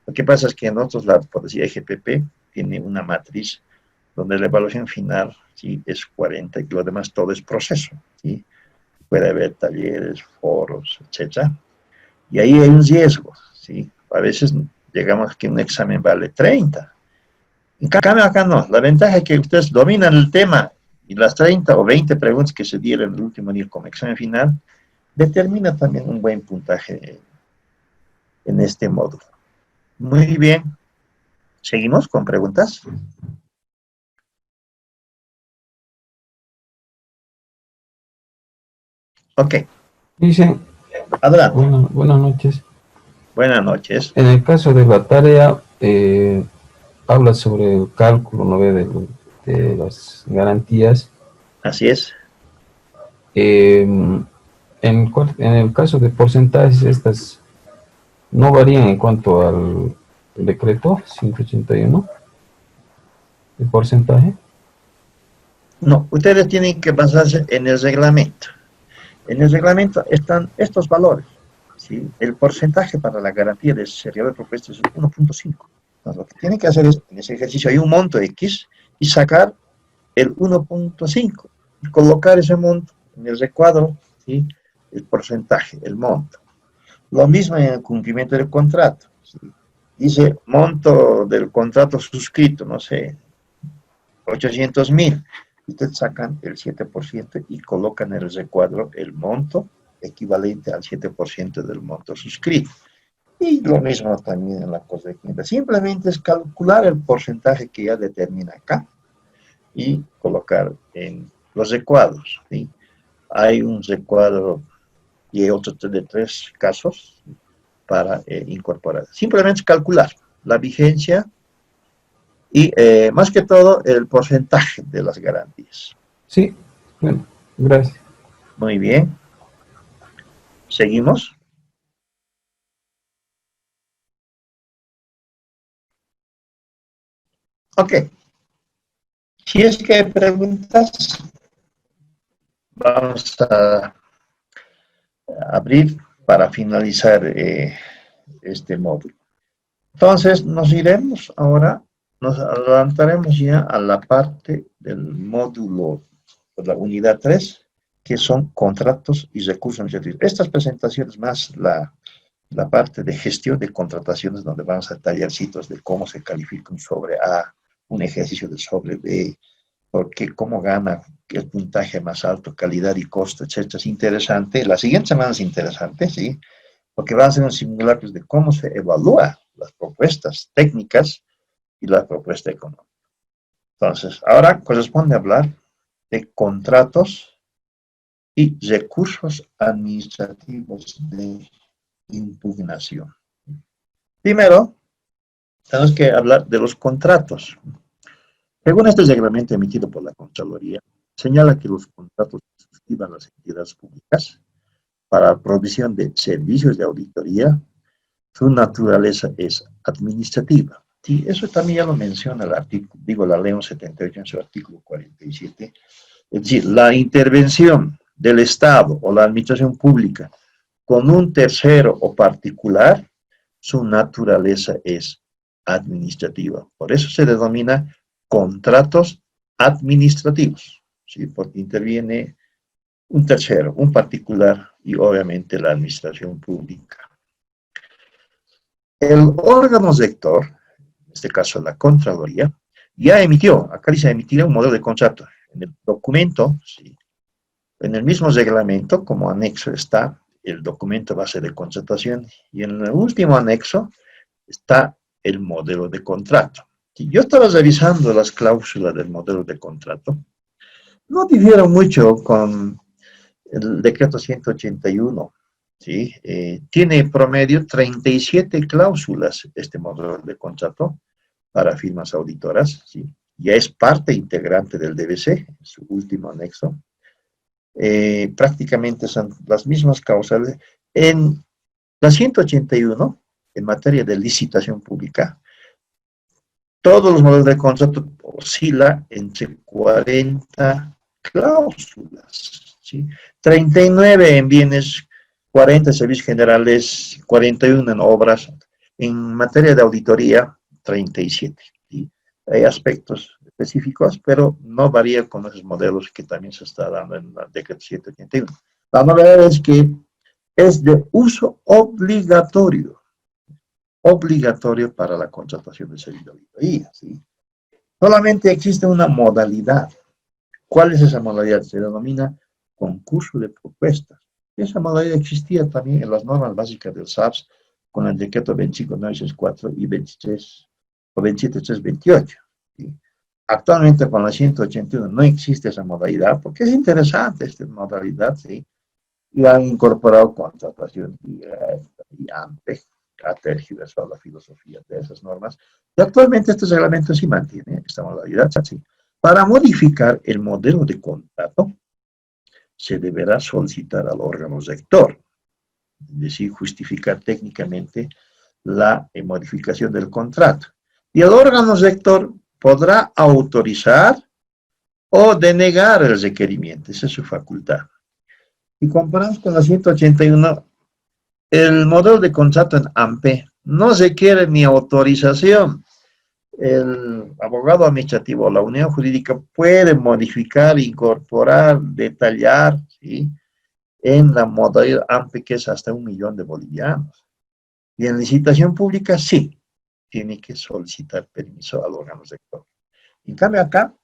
Lo que pasa es que en otros lados, por decir, EGPP tiene una matriz donde la evaluación final sí es 40 y lo demás todo es proceso. ¿Sí? Puede haber talleres, foros, etc. Y ahí hay un riesgo. ¿Sí? A veces llegamos a que un examen vale 30. En cambio acá no. La ventaja es que ustedes dominan el tema y las 30 o 20 preguntas que se dieron en el último día como examen final determina también un buen puntaje en este módulo. Muy bien. ¿Seguimos con preguntas? Ok. Dicen, Adelante. buenas noches. Buenas noches. En el caso de la tarea, habla sobre el cálculo, ¿no ve? De las garantías. Así es. En el caso de porcentajes, estas no varían en cuanto al decreto 181, el porcentaje. No, ustedes tienen que basarse en el reglamento. En el reglamento están estos valores. ¿Sí? El porcentaje para la garantía de seriedad de propuestas es 1.5. Entonces, lo que tiene que hacer es, en ese ejercicio hay un monto X, y sacar el 1.5, y colocar ese monto en el recuadro, ¿sí? El porcentaje, el monto. Lo mismo en el cumplimiento del contrato, ¿sí? Dice monto del contrato suscrito, no sé, 800.000. Ustedes sacan el 7% y colocan en el recuadro el monto equivalente al 7% del monto suscrito. Y lo mismo también en la cosa de cliente. Simplemente es calcular el porcentaje que ya determina acá y colocar en los recuadros, ¿sí? Hay un recuadro y otro de 3 casos para incorporar. Simplemente es calcular la vigencia y más que todo el porcentaje de las garantías. Sí, bueno, gracias. Muy bien. ¿Seguimos? Ok. Si es que hay preguntas, vamos a abrir para finalizar este módulo. Entonces, nos iremos ahora, nos adelantaremos ya a la parte del módulo, de la unidad 3, que son contratos y recursos administrativos. Estas presentaciones más la parte de gestión de contrataciones, donde vamos a detallar sitios de cómo se califica un sobre A, un ejercicio de sobre B, porque cómo gana el puntaje más alto, calidad y costo, etcétera. Es interesante. La siguiente semana es interesante, ¿sí? Porque van a ser un simulacro de cómo se evalúa las propuestas técnicas y la propuesta económica. Entonces, ahora corresponde hablar de contratos y recursos administrativos de impugnación. Primero, tenemos que hablar de los contratos. Según este reglamento emitido por la Contraloría, señala que los contratos que suscriban las entidades públicas para la provisión de servicios de auditoría, su naturaleza es administrativa. Sí, eso también ya lo menciona el artículo, digo, la Ley 78 en su artículo 47. Es decir, la intervención del Estado o la administración pública con un tercero o particular, su naturaleza es administrativa. Por eso se denomina contratos administrativos, ¿sí? Porque interviene un tercero, un particular y obviamente la administración pública. El órgano rector, en este caso la Contraloría, ya emitió, acá dice emitirá un modelo de contrato. En el documento, ¿sí? En el mismo reglamento, como anexo está el documento base de contratación, y en el último anexo está el modelo de contrato. Si yo estaba revisando las cláusulas del modelo de contrato, no difieren mucho con el decreto 181, ¿sí? Tiene promedio 37 cláusulas este modelo de contrato para firmas auditoras, ¿sí? Ya es parte integrante del DBC, su último anexo. Prácticamente son las mismas causales. En la 181, en materia de licitación pública, todos los modelos de contrato oscilan entre 40 cláusulas, ¿sí? 39 en bienes, 40 en servicios generales, 41 en obras. En materia de auditoría, 37. ¿Sí? Hay aspectos específicos, pero no varía con esos modelos que también se está dando en el decreto 181. La novedad es que es de uso obligatorio para la contratación de servicio de auditoría, ¿sí? Solamente existe una modalidad. ¿Cuál es esa modalidad? Se denomina concurso de propuestas. Esa modalidad existía también en las normas básicas del SAPS con el decreto 25964 y 27328. ¿Sí? Actualmente con la 181 no existe esa modalidad porque es interesante esta modalidad, ¿sí? Y han incorporado contratación directa y antes ha tergiversado la filosofía de esas normas. Y actualmente este reglamento sí mantiene esta modalidad, ¿sí? Para modificar el modelo de contrato, se deberá solicitar al órgano rector, es decir, justificar técnicamente la modificación del contrato. Y el órgano rector podrá autorizar o denegar el requerimiento, esa es su facultad. Y comparamos con la 181, el modelo de contrato en AMPE no requiere ni autorización, el abogado administrativo o la unidad jurídica puede modificar, incorporar, detallar, ¿sí?, en la modalidad AMPE, que es hasta 1 millón de bolivianos. Y en licitación pública, sí, tiene que solicitar permiso al órgano rector. En cambio acá,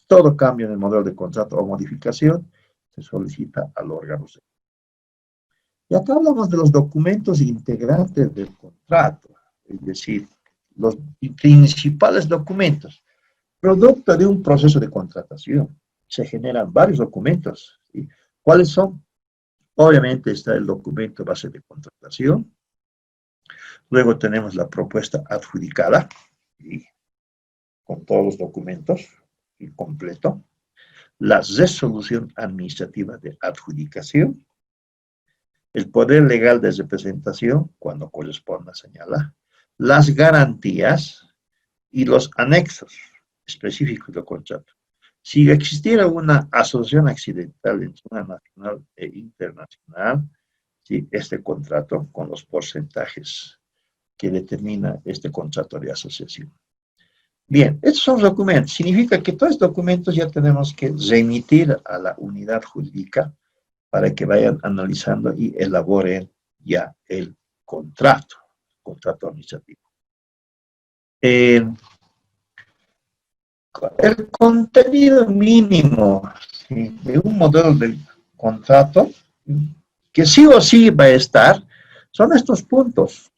todo cambio en el modelo de contrato o modificación se solicita al órgano rector. Y acá hablamos de los documentos integrantes del contrato, es decir, los principales documentos. Producto de un proceso de contratación, se generan varios documentos, ¿sí? ¿Cuáles son? Obviamente está el documento base de contratación. Luego tenemos la propuesta adjudicada, ¿sí?, con todos los documentos y completo. La resolución administrativa de adjudicación. El poder legal de representación, cuando corresponda señalar. Las garantías y los anexos específicos del contrato. Si existiera una asociación accidental entre una nacional e internacional, ¿sí?, este contrato con los porcentajes que determina este contrato de asociación. Bien, estos son documentos. Significa que todos estos documentos ya tenemos que remitir a la unidad jurídica para que vayan analizando y elaboren ya el contrato administrativo. El contenido mínimo, ¿sí?, de un modelo de contrato, que sí o sí va a estar, son estos puntos.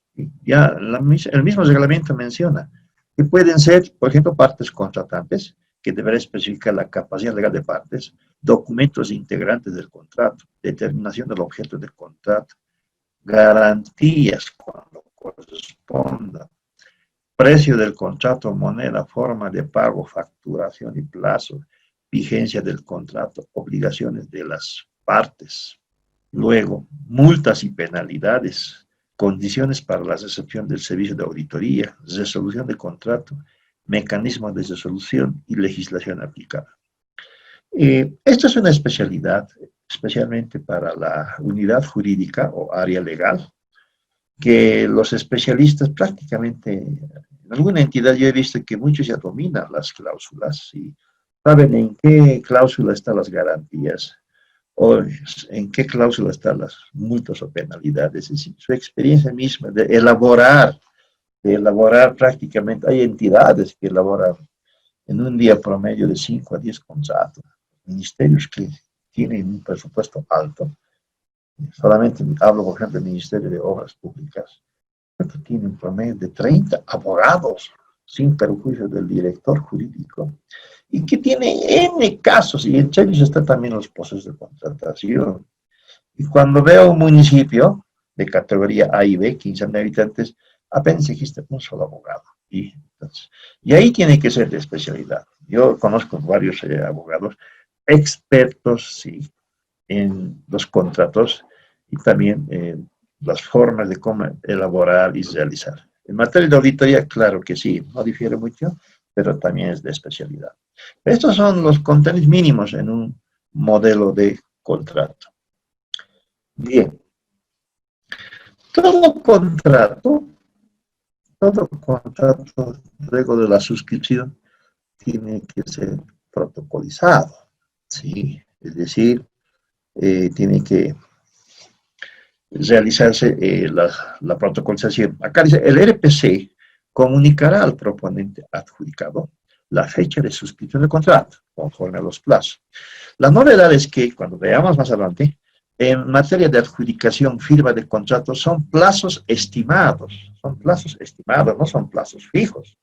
Ya el mismo reglamento menciona que pueden ser, por ejemplo, partes contratantes, que deberá especificar la capacidad legal de partes, documentos integrantes del contrato, determinación del objeto del contrato, garantías cuando corresponda, precio del contrato, moneda, forma de pago, facturación y plazo, vigencia del contrato, obligaciones de las partes. Luego, multas y penalidades, condiciones para la recepción del servicio de auditoría, resolución de contrato, mecanismos de resolución y legislación aplicable. Esto es una especialidad, especialmente para la unidad jurídica o área legal, que los especialistas prácticamente, en alguna entidad yo he visto que muchos ya dominan las cláusulas y saben en qué cláusula están las garantías o en qué cláusula están las multas o penalidades. Es decir, su experiencia misma de elaborar prácticamente, hay entidades que elaboran en un día promedio de 5 a 10 contratos, ministerios que tienen un presupuesto alto. Solamente hablo, por ejemplo, del Ministerio de Obras Públicas, que tiene un promedio de 30 abogados, sin perjuicio del director jurídico, y que tiene N casos, y entre ellos están también los procesos de contratación. Y cuando veo un municipio de categoría A y B, 15.000 habitantes, apenas existe un solo abogado. Y ahí tiene que ser de especialidad. Yo conozco varios abogados expertos, sí, en los contratos y también las formas de cómo elaborar y realizar. En materia de auditoría, claro que sí, no difiere mucho, pero también es de especialidad. Estos son los contenidos mínimos en un modelo de contrato. Bien. Todo contrato luego de la suscripción tiene que ser protocolizado, ¿sí? Es decir, tiene que realizarse la protocolización. Acá dice, el RPC comunicará al proponente adjudicado la fecha de suscripción del contrato, conforme a los plazos. La novedad es que, cuando veamos más adelante, en materia de adjudicación, firma de contrato, son plazos estimados, no son plazos fijos.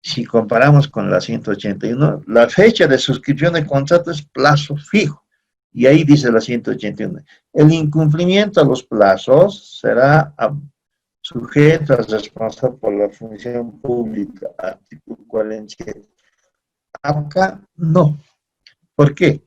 Si comparamos con la 181, la fecha de suscripción del contrato es plazo fijo. Y ahí dice la 181, el incumplimiento a los plazos será sujeto a responsable por la función pública, artículo 47. Acá no. ¿Por qué?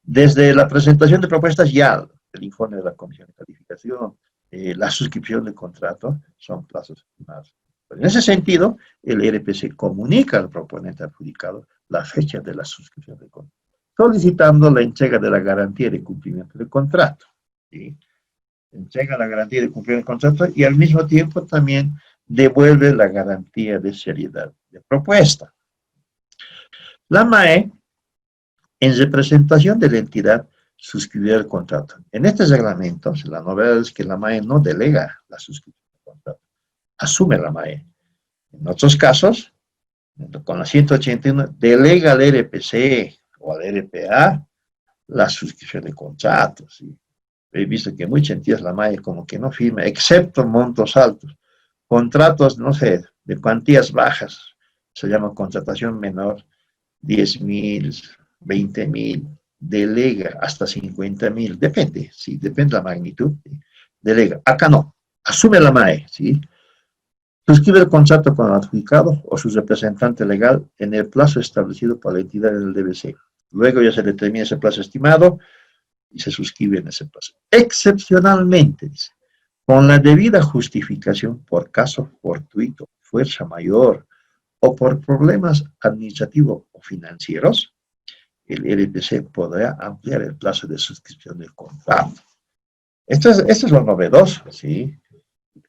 Desde la presentación de propuestas ya, el informe de la Comisión de Calificación, la suscripción del contrato, son plazos estimados. En ese sentido, el RPC comunica al proponente adjudicado la fecha de la suscripción del contrato, solicitando la entrega de la garantía de cumplimiento del contrato. ¿Sí? Entrega la garantía de cumplimiento del contrato y al mismo tiempo también devuelve la garantía de seriedad de propuesta. La MAE, en representación de la entidad, suscribió el contrato. En este reglamento, la novedad es que la MAE no delega la suscripción del contrato, asume la MAE. En otros casos, con la 181, delega al RPC o al RPA la suscripción de contratos. ¿Sí? He visto que muchas entidades la MAE como que no firma, excepto montos altos. Contratos, no sé, de cuantías bajas, se llama contratación menor, 10.000, 20.000, delega hasta 50.000, depende, sí, depende de la magnitud, ¿sí? Delega. Acá no, asume la MAE, ¿sí? Suscribe el contrato con el adjudicado o su representante legal en el plazo establecido por la entidad del DBC. Luego ya se determina ese plazo estimado y se suscribe en ese plazo. Excepcionalmente, dice, con la debida justificación por caso fortuito, fuerza mayor o por problemas administrativos o financieros, el RPC podrá ampliar el plazo de suscripción del contrato. Esto es lo novedoso, ¿sí?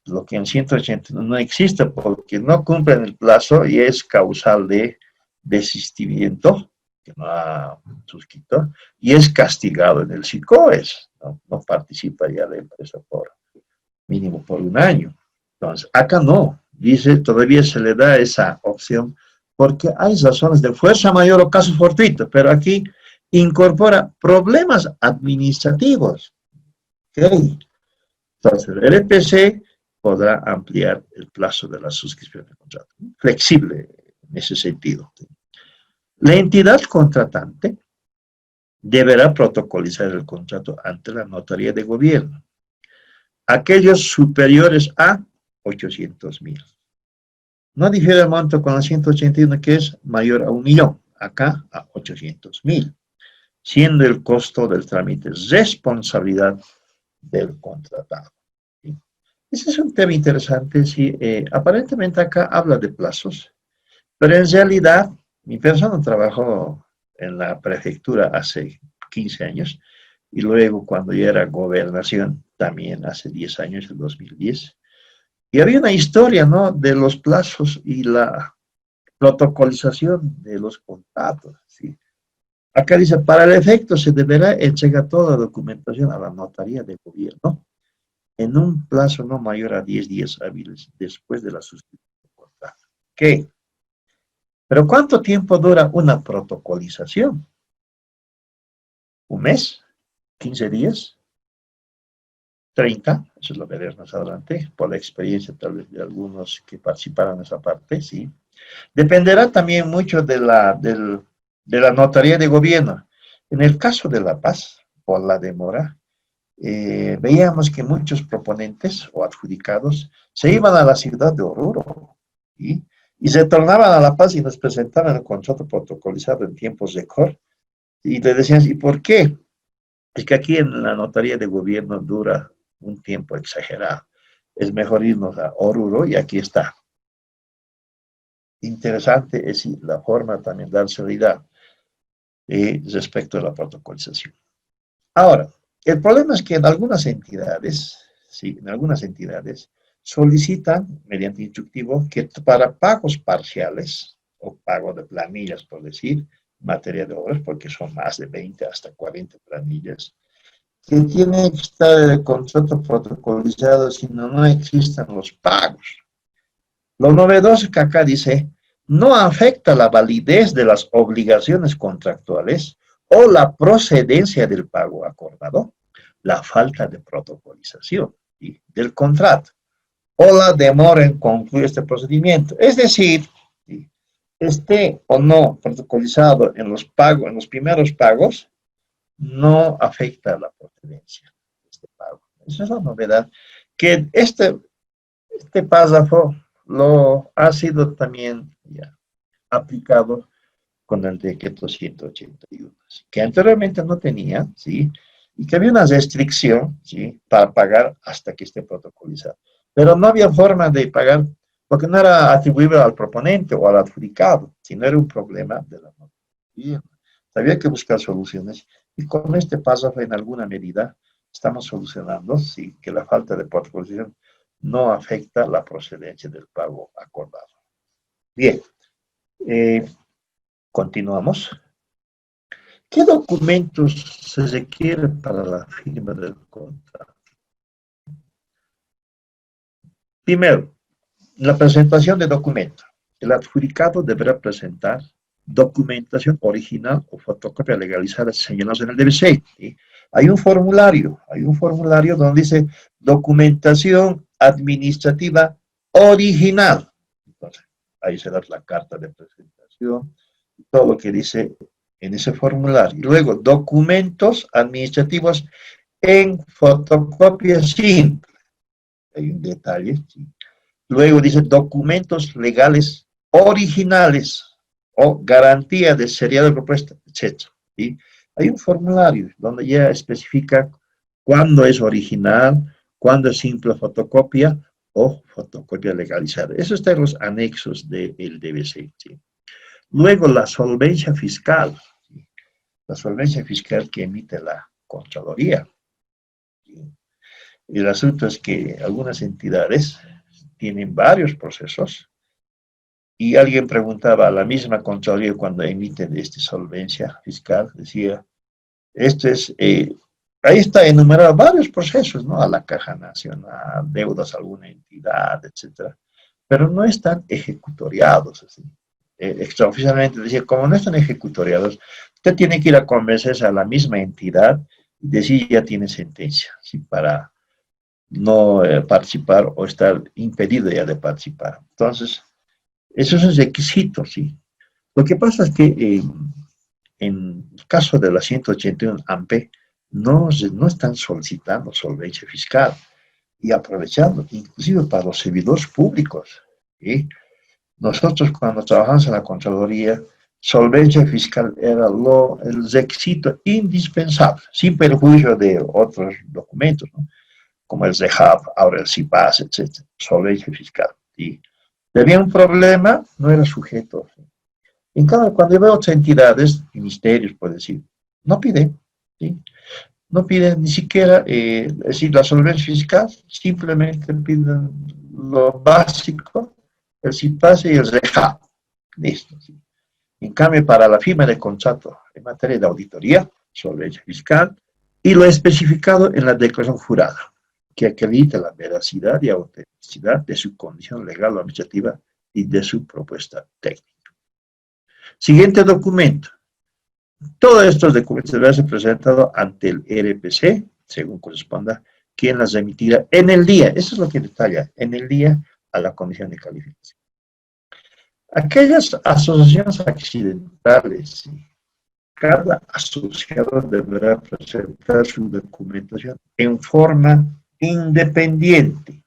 Lo que en 180 no existe porque no cumplen el plazo y es causal de desistimiento, que no ha suscrito, y es castigado en el SICOES, no participa ya la empresa por mínimo por un año. Entonces, acá no, dice, todavía se le da esa opción porque hay razones de fuerza mayor o caso fortuito, pero aquí incorpora problemas administrativos. ¿Okay? Entonces, el RPC podrá ampliar el plazo de la suscripción del contrato. Flexible en ese sentido. La entidad contratante deberá protocolizar el contrato ante la notaría de gobierno. Aquellos superiores a 800.000. No difiere el monto con la 181 que es mayor a 1.000.000, acá a 800.000, siendo el costo del trámite responsabilidad del contratado. ¿Sí? Ese es un tema interesante, sí, aparentemente acá habla de plazos, pero en realidad mi persona trabajó en la prefectura hace 15 años y luego cuando ya era gobernación también hace 10 años, en 2010, y había una historia, ¿no?, de los plazos y la protocolización de los contratos, ¿sí? Acá dice, para el efecto se deberá entregar toda la documentación a la notaría de gobierno en un plazo no mayor a 10 días hábiles después de la suscripción del contrato. ¿Qué? ¿Pero cuánto tiempo dura una protocolización? ¿Un mes? ¿15 días? 30, eso lo veremos más adelante, por la experiencia tal vez de algunos que participaron en esa parte, sí. Dependerá también mucho de la notaría de gobierno. En el caso de La Paz, por la demora, veíamos que muchos proponentes o adjudicados se iban a la ciudad de Oruro, ¿sí? Y se tornaban a La Paz y nos presentaban el contrato protocolizado en tiempos récord, y le decían, ¿y por qué? Es que aquí en la notaría de gobierno dura un tiempo exagerado. Es mejor irnos a Oruro y aquí está. Interesante es la forma también de dar seguridad respecto a la protocolización. Ahora, el problema es que en algunas entidades, sí, en algunas entidades solicitan, mediante instructivo, que para pagos parciales o pago de planillas, por decir, materia de obras, porque son más de 20 hasta 40 planillas, que tiene que estar el contrato protocolizado, si no existen los pagos. Lo novedoso que acá dice, no afecta la validez de las obligaciones contractuales o la procedencia del pago acordado, la falta de protocolización, ¿sí?, del contrato, o la demora en concluir este procedimiento. Es decir, ¿sí?, esté o no protocolizado en los pagos, en los primeros pagos, no afecta la procedencia de este pago. Esa es la novedad, que este párrafo lo ha sido también ya aplicado con el decreto 181, que anteriormente no tenía, ¿sí?, y que había una restricción, ¿sí?, para pagar hasta que esté protocolizado. Pero no había forma de pagar, porque no era atribuible al proponente o al adjudicado, sino era un problema de la norma. Había que buscar soluciones, y con este párrafo, en alguna medida, estamos solucionando, sí, que la falta de protocolización no afecta la procedencia del pago acordado. Bien, continuamos. ¿Qué documentos se requieren para la firma del contrato? Primero, la presentación de documento. El adjudicado deberá presentar documentación original o fotocopia legalizada señalados en el DBC. ¿Sí? Hay un formulario donde dice documentación administrativa original. Entonces, ahí se da la carta de presentación, todo lo que dice en ese formulario. Y luego, documentos administrativos en fotocopia simple. Hay un detalle. ¿Sí? Luego dice documentos legales originales o garantía de seriedad de propuesta, etc. ¿Sí? Hay un formulario donde ya especifica cuándo es original, cuándo es simple fotocopia o fotocopia legalizada. Eso está en los anexos del DBC. ¿Sí? Luego la solvencia fiscal. ¿Sí? La solvencia fiscal que emite la Contraloría. ¿Sí? El asunto es que algunas entidades tienen varios procesos y alguien preguntaba a la misma Contraloría cuando emiten solvencia fiscal, decía, ahí está enumerado varios procesos, ¿no? A la Caja Nacional, deudas a alguna entidad, etcétera, pero no están ejecutoriados, así. Extraoficialmente decía, como no están ejecutoriados, usted tiene que ir a convencerse a la misma entidad y decir ya tiene sentencia, ¿sí? Para no participar o estar impedido ya de participar. Entonces, eso es un requisito, ¿sí? Lo que pasa es que en el caso de la 181 AMPE no están solicitando solvencia fiscal y aprovechando, inclusive para los servidores públicos, ¿sí? Nosotros cuando trabajamos en la Contraloría, solvencia fiscal era el requisito indispensable, sin perjuicio de otros documentos, ¿no? Como el ZEHAP, ahora el CIPAS, etc. Solvencia fiscal. ¿Sí? Si había un problema, no era sujeto. ¿Sí? En cambio, cuando veo otras entidades, ministerios, por decir, no piden. ¿Sí? No piden ni siquiera, es decir, la solvencia fiscal, simplemente piden lo básico, el CIPAS y el ZEHAP. Listo. ¿Sí? En cambio, para la firma de contrato en materia de auditoría, solvencia fiscal, y lo especificado en la declaración jurada, que acredita la veracidad y autenticidad de su condición legal o administrativa y de su propuesta técnica. Siguiente documento. Todos estos documentos deberán ser presentados ante el RPC, según corresponda, quien las remitirá en el día, eso es lo que detalla, en el día a la comisión de calificación. Aquellas asociaciones accidentales, cada asociado deberá presentar su documentación en forma independiente.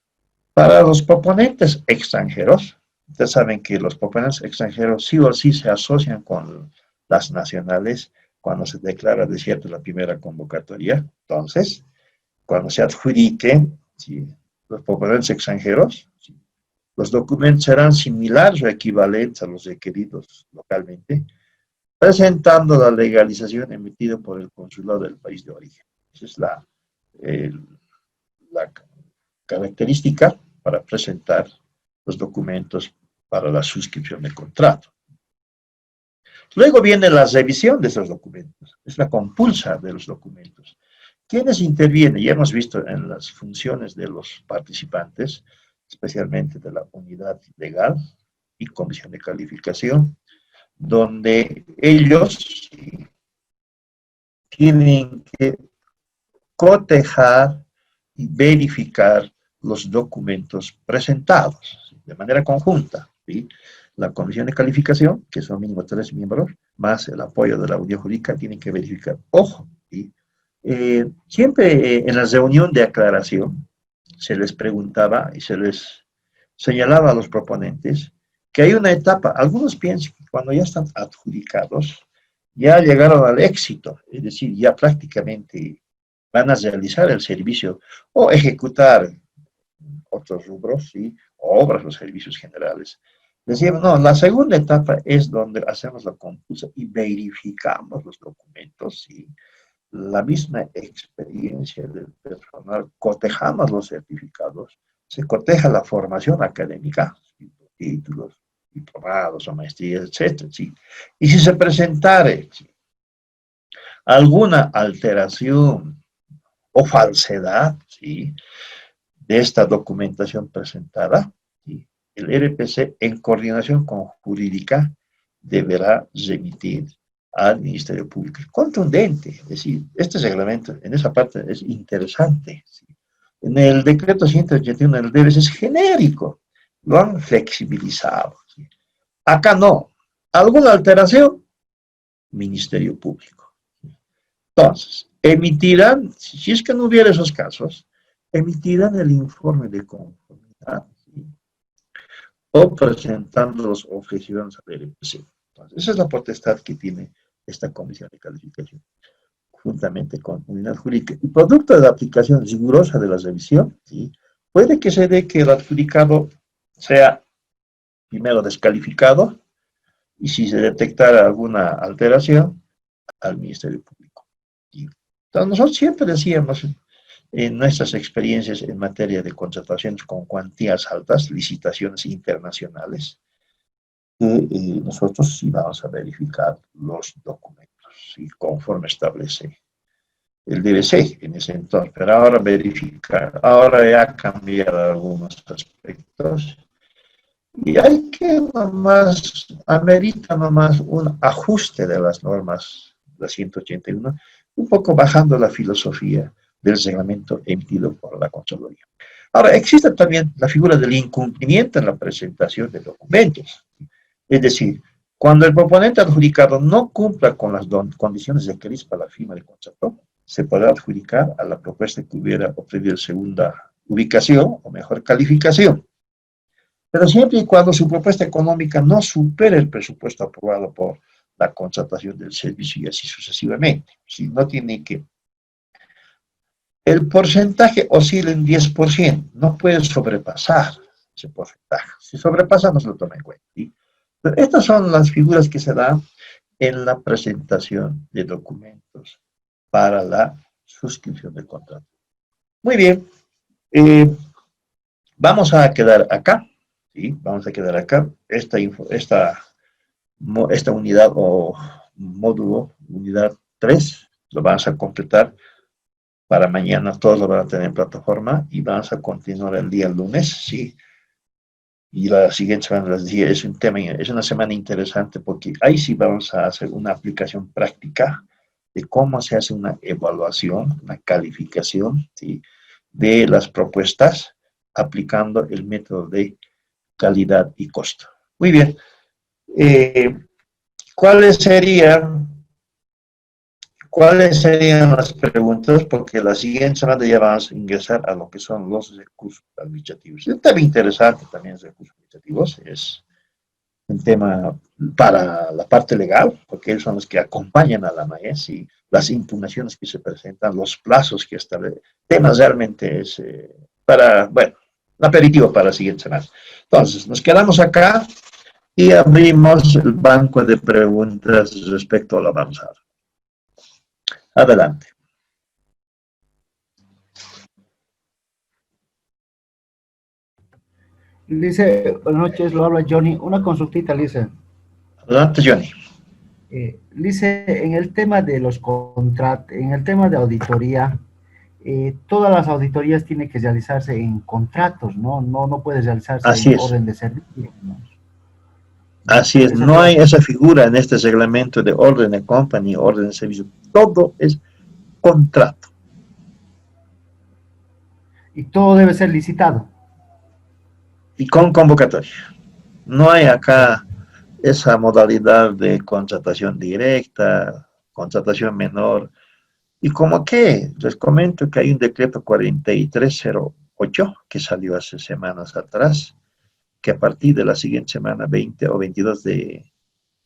Para los proponentes extranjeros, ustedes saben que los proponentes extranjeros sí o sí se asocian con las nacionales cuando se declara desierta la primera convocatoria. Entonces, cuando se adjudiquen los proponentes extranjeros, los documentos serán similares o equivalentes a los requeridos localmente, presentando la legalización emitida por el consulado del país de origen. Esa es la característica para presentar los documentos para la suscripción de contrato. Luego viene la revisión de esos documentos, es la compulsa de los documentos. ¿Quiénes intervienen? Ya hemos visto en las funciones de los participantes, especialmente de la unidad legal y comisión de calificación, donde ellos tienen que cotejar y verificar los documentos presentados de manera conjunta. ¿Sí? La comisión de calificación, que son mínimo 3 miembros, más el apoyo de la unidad jurídica, tienen que verificar. Ojo, ¿sí? Siempre en la reunión de aclaración se les preguntaba y se les señalaba a los proponentes que hay una etapa, algunos piensan que cuando ya están adjudicados, ya llegaron al éxito, es decir, ya prácticamente van a realizar el servicio o ejecutar otros rubros, ¿sí? O obras o servicios generales. Decíamos, no, la segunda etapa es donde hacemos la compulsa y verificamos los documentos, ¿sí? La misma experiencia del personal, cotejamos los certificados se coteja la formación académica, títulos, diplomados o maestrías, etcétera, ¿sí? Y si se presentare, ¿sí?, alguna alteración o falsedad, ¿sí?, de esta documentación presentada, ¿sí?, el RPC, en coordinación con jurídica, deberá remitir al Ministerio Público. Contundente, es decir, este reglamento en esa parte es interesante, ¿sí? En el decreto 181 del DEBES es genérico, lo han flexibilizado, ¿sí? Acá no. ¿Alguna alteración? Ministerio Público. Entonces, emitirán, si es que no hubiera esos casos, emitirán el informe de conformidad, ¿sí?, o presentando las objeciones al RPC. Entonces, esa es la potestad que tiene esta comisión de calificación, juntamente con unidad jurídica. Y producto de la aplicación rigurosa de la revisión, ¿sí?, puede que se dé que el adjudicado sea primero descalificado, y si se detectara alguna alteración, al Ministerio Público. ¿Sí? Entonces, nosotros siempre decíamos en nuestras experiencias en materia de contrataciones con cuantías altas, licitaciones internacionales, que nosotros sí vamos a verificar los documentos, ¿sí?, conforme establece el DBC en ese entonces, pero ahora verificar, ahora ya ha cambiado algunos aspectos, y hay que nomás, amerita nomás un ajuste de las normas, la 181, un poco bajando la filosofía del reglamento emitido por la Contraloría. Ahora, existe también la figura del incumplimiento en la presentación de documentos. Es decir, cuando el proponente adjudicado no cumpla con las condiciones requeridas para la firma del contrato, se podrá adjudicar a la propuesta que hubiera obtenido segunda ubicación o mejor calificación. Pero siempre y cuando su propuesta económica no supere el presupuesto aprobado por la contratación del servicio y así sucesivamente. Si no tiene que... El porcentaje oscila en 10%, no puede sobrepasar ese porcentaje. Si sobrepasa, no se lo toma en cuenta, ¿sí? Pero estas son las figuras que se dan en la presentación de documentos para la suscripción del contrato. Muy bien, vamos a quedar acá, ¿sí? Vamos a quedar acá. Esta unidad o módulo, unidad 3, lo vamos a completar para mañana, todos lo van a tener en plataforma y vamos a continuar el día lunes, ¿sí? Y la siguiente semana, les decía, es un tema, es una semana interesante porque ahí sí vamos a hacer una aplicación práctica de cómo se hace una evaluación, una calificación, ¿sí?, de las propuestas aplicando el método de calidad y costo. Muy bien. ¿Cuáles serían las preguntas? Porque la siguiente semana ya vamos a ingresar a lo que son los recursos administrativos. Es un tema interesante también, los recursos administrativos. Es un tema para la parte legal, porque ellos son los que acompañan a la MAES y las impugnaciones que se presentan, los plazos que establecen. Temas realmente es para, bueno, un aperitivo para la siguiente semana. Entonces, nos quedamos acá y abrimos el banco de preguntas respecto a lo avanzado. Adelante. Lice, buenas noches, lo habla Johnny. Una consultita, Lice. Adelante, Johnny. Lice, en el tema de los contratos, en el tema de auditoría, todas las auditorías tienen que realizarse en contratos, ¿no? No puede realizarse Así en es. orden de servicio, ¿no? Así es, no hay esa figura en este reglamento de orden de company, orden de servicio. Todo es contrato. Y todo debe ser licitado. Y con convocatoria. No hay acá esa modalidad de contratación directa, contratación menor. Y como que les comento que hay un decreto 4308 que salió hace semanas atrás, que a partir de la siguiente semana, 20 o 22 de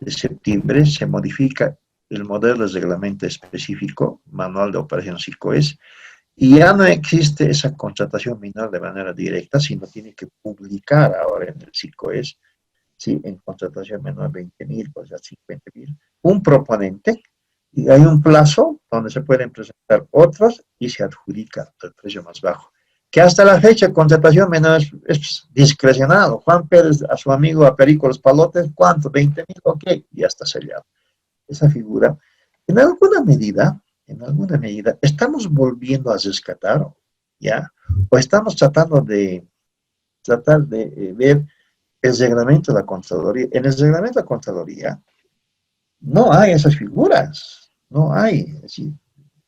septiembre, se modifica el modelo de reglamento específico, manual de operación SICOES, y ya no existe esa contratación menor de manera directa, sino tiene que publicar ahora en el SICOES, ¿sí?, en contratación menor 20.000, pues ya 50.000, un proponente, y hay un plazo donde se pueden presentar otros y se adjudica el precio más bajo. que hasta la fecha contratación menor es discrecional. Juan Pérez a su amigo a Perico Los Palotes, ¿cuánto? 20.000, ok, ya está sellado. Esa figura, en alguna medida, estamos volviendo a rescatar, ¿ya? O estamos tratando de ver el reglamento de la Contraloría. En el reglamento de la Contraloría no hay esas figuras, no hay, es decir,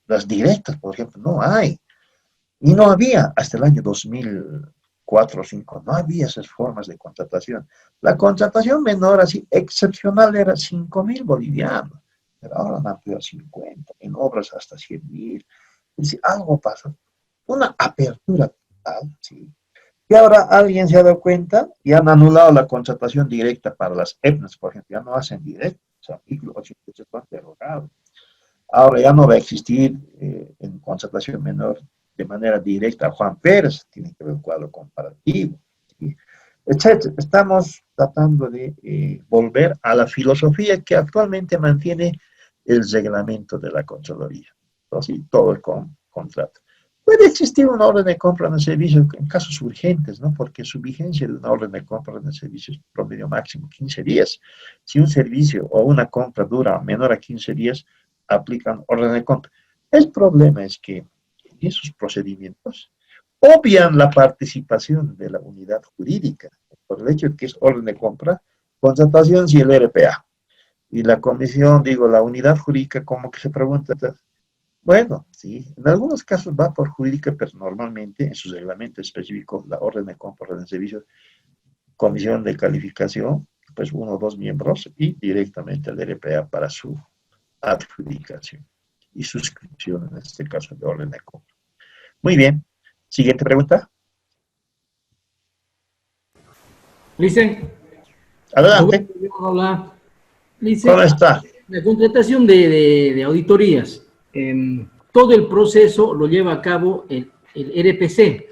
las directas, por ejemplo, no hay. Y no había hasta el año 2004 o 2005, no había esas formas de contratación. La contratación menor, así, excepcional, era 5.000 bolivianos, pero ahora han ampliado a 50, en obras hasta 100.000. Es decir, algo pasa, una apertura total, ¿sí? Y ahora alguien se ha dado cuenta y han anulado la contratación directa para las etnias, por ejemplo, ya no hacen directo, o sea, artículo 88 está derogado. Ahora ya no va a existir en contratación menor de manera directa a Juan Pérez, tiene que ver un cuadro comparativo, ¿sí? Etcétera. Estamos tratando de volver a la filosofía que actualmente mantiene el reglamento de la Contraloría. Entonces, todo el contrato. Puede existir una orden de compra de servicios en casos urgentes, ¿no? Porque su vigencia de una orden de compra de servicios promedio máximo 15 días. Si un servicio o una compra dura menor a 15 días, aplican orden de compra. El problema es que esos procedimientos obvian la participación de la unidad jurídica, por el hecho de que es orden de compra, contratación y el RPA. Y la comisión, digo, la unidad jurídica, como que se pregunta, bueno, sí, en algunos casos va por jurídica, pero normalmente en su reglamento específico, la orden de compra, orden de servicios, comisión de calificación, pues 1 o 2 miembros y directamente al RPA para su adjudicación y suscripción, en este caso de orden de compra. Muy bien. Siguiente pregunta. Licen. Adelante. Hola. Licen, ¿Cómo está? la contratación de auditorías, todo el proceso lo lleva a cabo el RPC.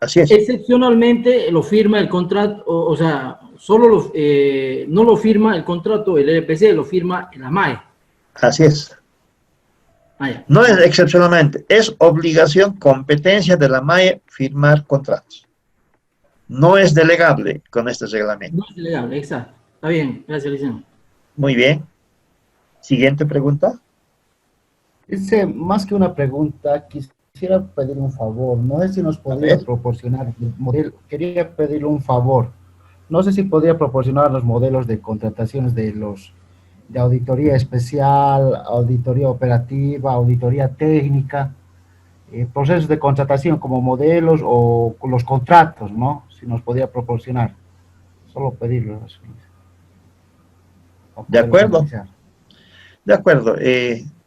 Así es. Excepcionalmente lo firma el contrato, o sea, solo no lo firma el contrato, el RPC, lo firma la MAE. Así es. No es excepcionalmente, es obligación, competencia de la MAE firmar contratos. No es delegable con este reglamento. No es delegable, exacto. Está bien, gracias, licenciado. Muy bien. Siguiente pregunta. Más que una pregunta, quisiera pedir un favor. No sé si nos podría proporcionar el modelo. Quería pedirle un favor. No sé si podría proporcionar los modelos de contrataciones de auditoría especial, auditoría operativa, auditoría técnica, procesos de contratación como modelos o los contratos, ¿no? Si nos podría proporcionar. Solo pedirlo. De acuerdo. De acuerdo.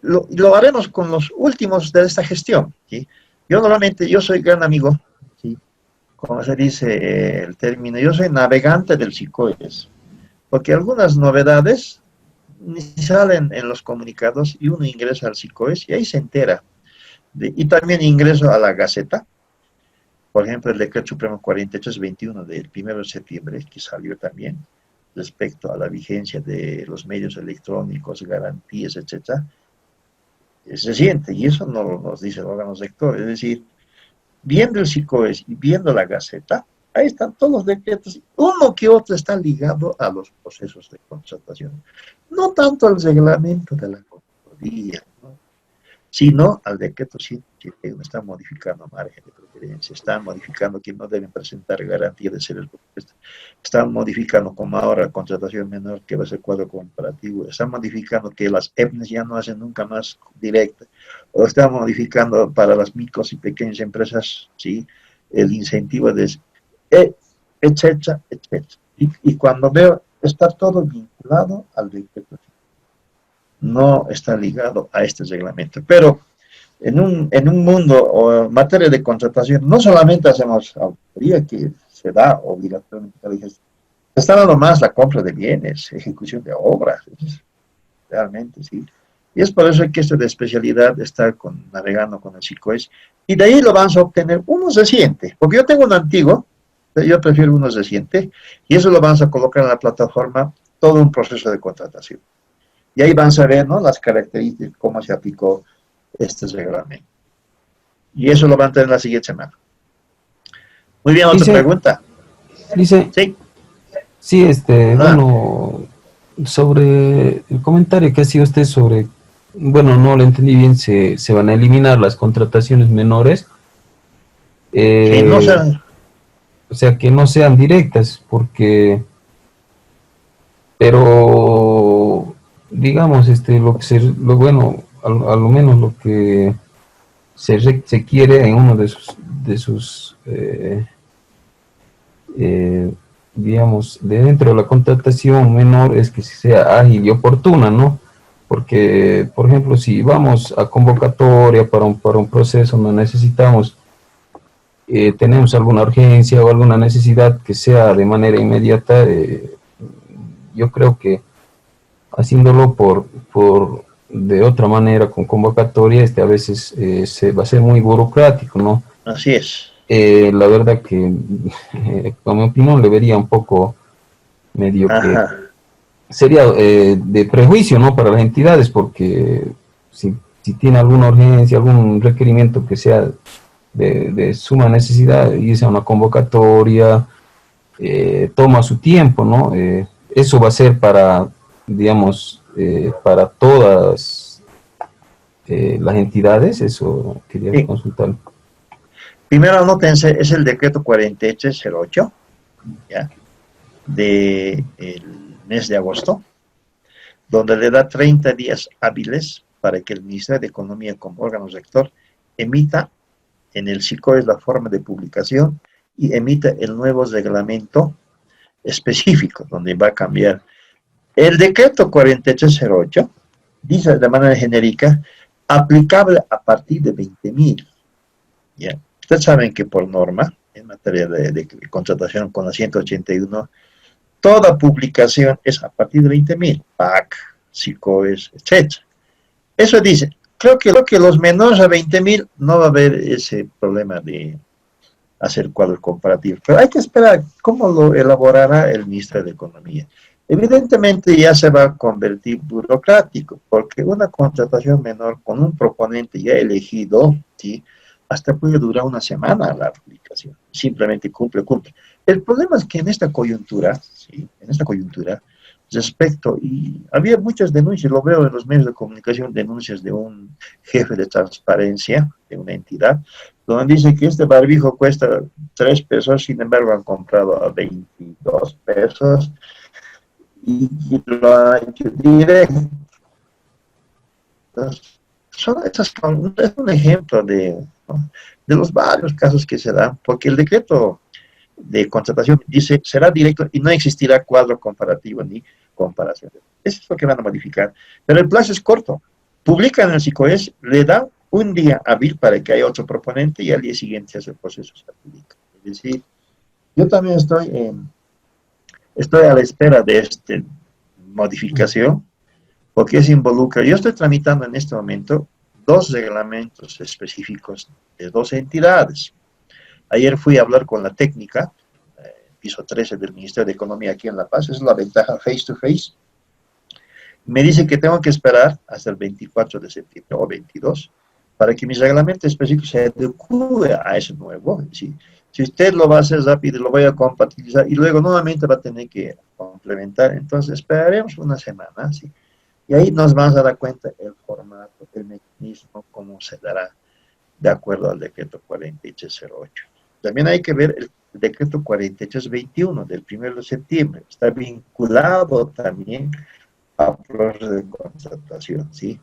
Lo haremos con los últimos de esta gestión, ¿sí? Yo soy gran amigo, ¿sí? Como se dice el término, yo soy navegante del SICOES, porque algunas novedades ni salen en los comunicados y uno ingresa al SICOES y ahí se entera. Y también ingreso a la Gaceta, por ejemplo, el decreto supremo 4321 del 1 de septiembre, que salió también respecto a la vigencia de los medios electrónicos, garantías, etcétera, es reciente, y eso no nos dice el órgano rector. Es decir, viendo el SICOES y viendo la Gaceta, ahí están todos los decretos, uno que otro está ligado a los procesos de contratación. No tanto al reglamento de la Contraloría, ¿no?, sino al decreto 171, está modificando margen de preferencia, están modificando que no deben presentar garantía de ser el propuesto, están modificando como ahora contratación menor que va a ser cuadro comparativo, están modificando que las EPNES ya no hacen nunca más directa, o están modificando para las micros y pequeñas empresas, ¿sí?, el incentivo de etcétera, etcétera. Y cuando veo, está todo vinculado al decreto, no está ligado a este reglamento. Pero en un mundo o en materia de contratación, no solamente hacemos auditoría, que se da obligatoriamente, está dando más la compra de bienes, ejecución de obras, realmente, sí. Y es por eso que este de especialidad está navegando con el SICOES, y de ahí lo vamos a obtener uno reciente, porque yo tengo un antiguo, yo prefiero uno reciente, y eso lo vamos a colocar en la plataforma, todo un proceso de contratación. Y ahí van a ver, ¿no?, las características, cómo se aplicó este reglamento. Y eso lo van a tener la siguiente semana. Muy bien, otra Dice- pregunta. Dice, Sí. sí, bueno, sobre el comentario que hacía usted sobre, bueno, no lo entendí bien, se van a eliminar las contrataciones menores, Que no se... o sea, que no sean directas, porque, pero, digamos, lo que lo bueno, a lo menos lo que se quiere en uno de sus digamos, de dentro de la contratación menor es que sea ágil y oportuna, ¿no? Porque, por ejemplo, si vamos a convocatoria para un proceso, no necesitamos, tenemos alguna urgencia o alguna necesidad que sea de manera inmediata, yo creo que haciéndolo de otra manera, con convocatoria, a veces se va a ser muy burocrático, ¿no? Así es. La verdad que, con mi opinión, le vería un poco medio que Ajá. sería de prejuicio, ¿no? Para las entidades, porque si tiene alguna urgencia, algún requerimiento que sea de suma necesidad, irse a una convocatoria, toma su tiempo, ¿no? Eso va a ser para, digamos, para todas las entidades, eso quería Sí. consultar. Primero anótense, es el decreto 4308, ¿ya? De el mes de agosto, donde le da 30 días hábiles para que el Ministerio de Economía como órgano rector emita en el SICOES la forma de publicación y emita el nuevo reglamento específico, donde va a cambiar. El decreto 4308 dice de manera genérica, aplicable a partir de 20.000. ¿Ya? Ustedes saben que por norma, en materia de contratación con la 181, toda publicación es a partir de 20.000, PAC, SICOES, etc. Eso dice, creo que los menores a 20.000 no va a haber ese problema de hacer cuadros comparativos, pero hay que esperar cómo lo elaborará el ministro de Economía. Evidentemente ya se va a convertir burocrático, porque una contratación menor con un proponente ya elegido, ¿sí?, hasta puede durar una semana la aplicación, simplemente cumple. El problema es que en esta coyuntura, ¿sí?, respecto, y había muchas denuncias, lo veo en los medios de comunicación, denuncias de un jefe de transparencia de una entidad, donde dice que este barbijo cuesta 3 pesos, sin embargo han comprado a 22 pesos, y lo ha hecho directo. Es un ejemplo ¿no?, de los varios casos que se dan, porque el decreto de contratación dice será directo y no existirá cuadro comparativo ni comparación. Eso es lo que van a modificar. Pero el plazo es corto. Publican en el SICOES, le da un día hábil para que haya otro proponente y al día siguiente ese proceso se publica. Es decir, yo también estoy a la espera de esta modificación, porque eso involucra, yo estoy tramitando en este momento 2 reglamentos específicos de 2 entidades. Ayer fui a hablar con la técnica, piso 13 del Ministerio de Economía aquí en La Paz, esa es la ventaja face to face. Me dice que tengo que esperar hasta el 24 de septiembre o 22 para que mi reglamento específico se adecue a ese nuevo. Si usted lo va a hacer rápido, lo voy a compatibilizar y luego nuevamente va a tener que complementar, entonces esperaremos una semana, ¿sí? Y ahí nos vamos a dar cuenta el formato, el mecanismo, cómo se dará de acuerdo al decreto 4308. También hay que ver el decreto 4321 del 1 de septiembre. Está vinculado también a procesos de contratación, ¿sí?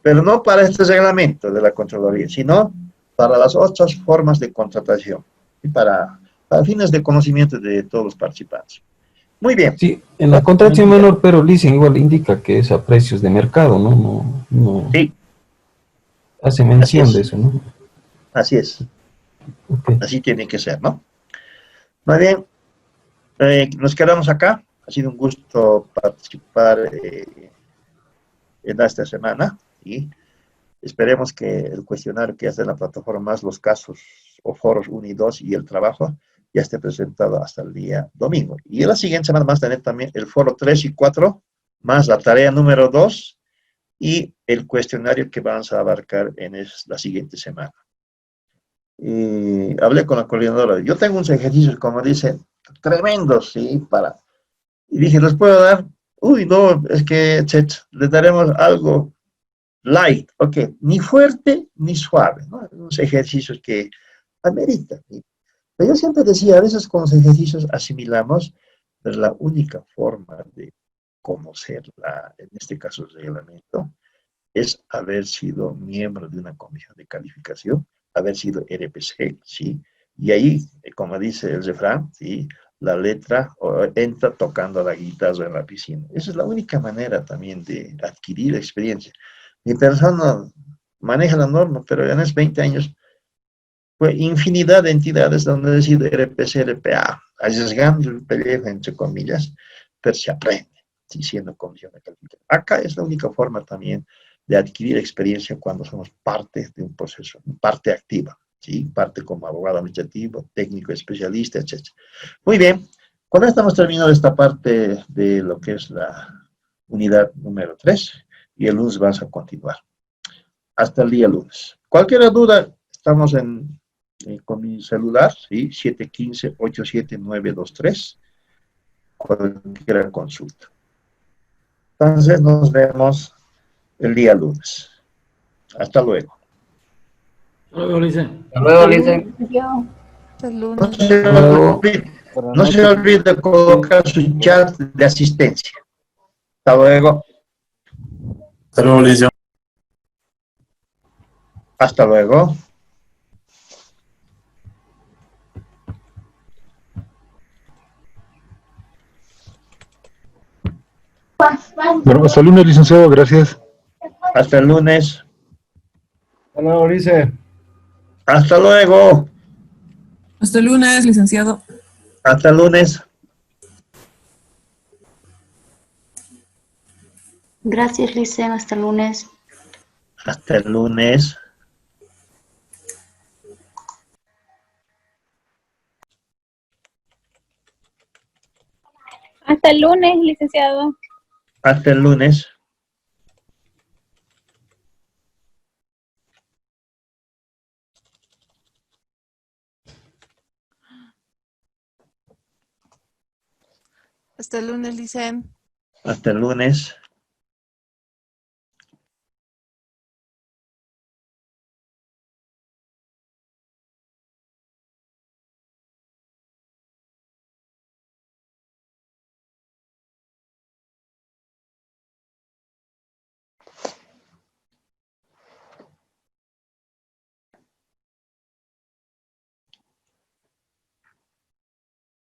Pero no para este reglamento de la Contraloría, sino para las otras formas de contratación y para fines de conocimiento de todos los participantes. Muy bien. Sí, en la contratación menor, pero leasing igual indica que es a precios de mercado, ¿no? No Sí, hace así mención es. de eso, ¿no? Así es. Okay. Así tiene que ser, ¿no? Muy bien. Nos quedamos acá. Ha sido un gusto participar en esta semana y esperemos que el cuestionario que hace la plataforma más los casos o foros 1 y 2 y el trabajo ya esté presentado hasta el día domingo. Y en la siguiente semana vamos a tener también el foro 3 y 4, más la tarea número 2 y el cuestionario que vamos a abarcar en la siguiente semana. hablé con la coordinadora. Yo tengo unos ejercicios, como dice, tremendos, ¿sí? Y dije, ¿les puedo dar? Uy, no, es que les daremos algo light, ok, ni fuerte ni suave, ¿no? Unos ejercicios que ameritan. ¿Sí? Pero yo siempre decía, a veces con los ejercicios asimilamos, pero la única forma de conocer, en este caso el reglamento, es haber sido miembro de una comisión de calificación, haber sido RPC, ¿sí? Y ahí, como dice el refrán, ¿sí? La letra entra tocando la guitarra en la piscina. Esa es la única manera también de adquirir experiencia. Mi persona maneja la norma, pero en esos 20 años fue infinidad de entidades donde he sido RPC, RPA, arriesgando el pellejo, entre comillas, pero se aprende, ¿sí? Siendo comisión de calificación. Acá es la única forma también de adquirir experiencia cuando somos parte de un proceso, parte activa, ¿sí? Parte como abogado administrativo, técnico, especialista, etc. Muy bien, con esto hemos terminado esta parte de lo que es la unidad número 3 y el lunes vamos a continuar. Hasta el día lunes. Cualquier duda, estamos con mi celular, ¿sí? 715-87923. Cualquier consulta. Entonces nos vemos el día lunes. Hasta luego. Hasta luego, Lice. Hasta luego, Lice. Hasta el No lunes. se olvide, Buenas no se noches. olvide colocar su chat de asistencia. Hasta luego. Hasta luego, Licio. Hasta luego. Bueno, hasta el lunes, licenciado, gracias. Hasta el lunes. Hasta luego, Lice. Hasta luego. Hasta el lunes, licenciado. Hasta el lunes. Gracias, Lice. Hasta el lunes. Hasta el lunes. Hasta el lunes, licenciado. Hasta el lunes. Hasta el lunes, Licen. Hasta el lunes.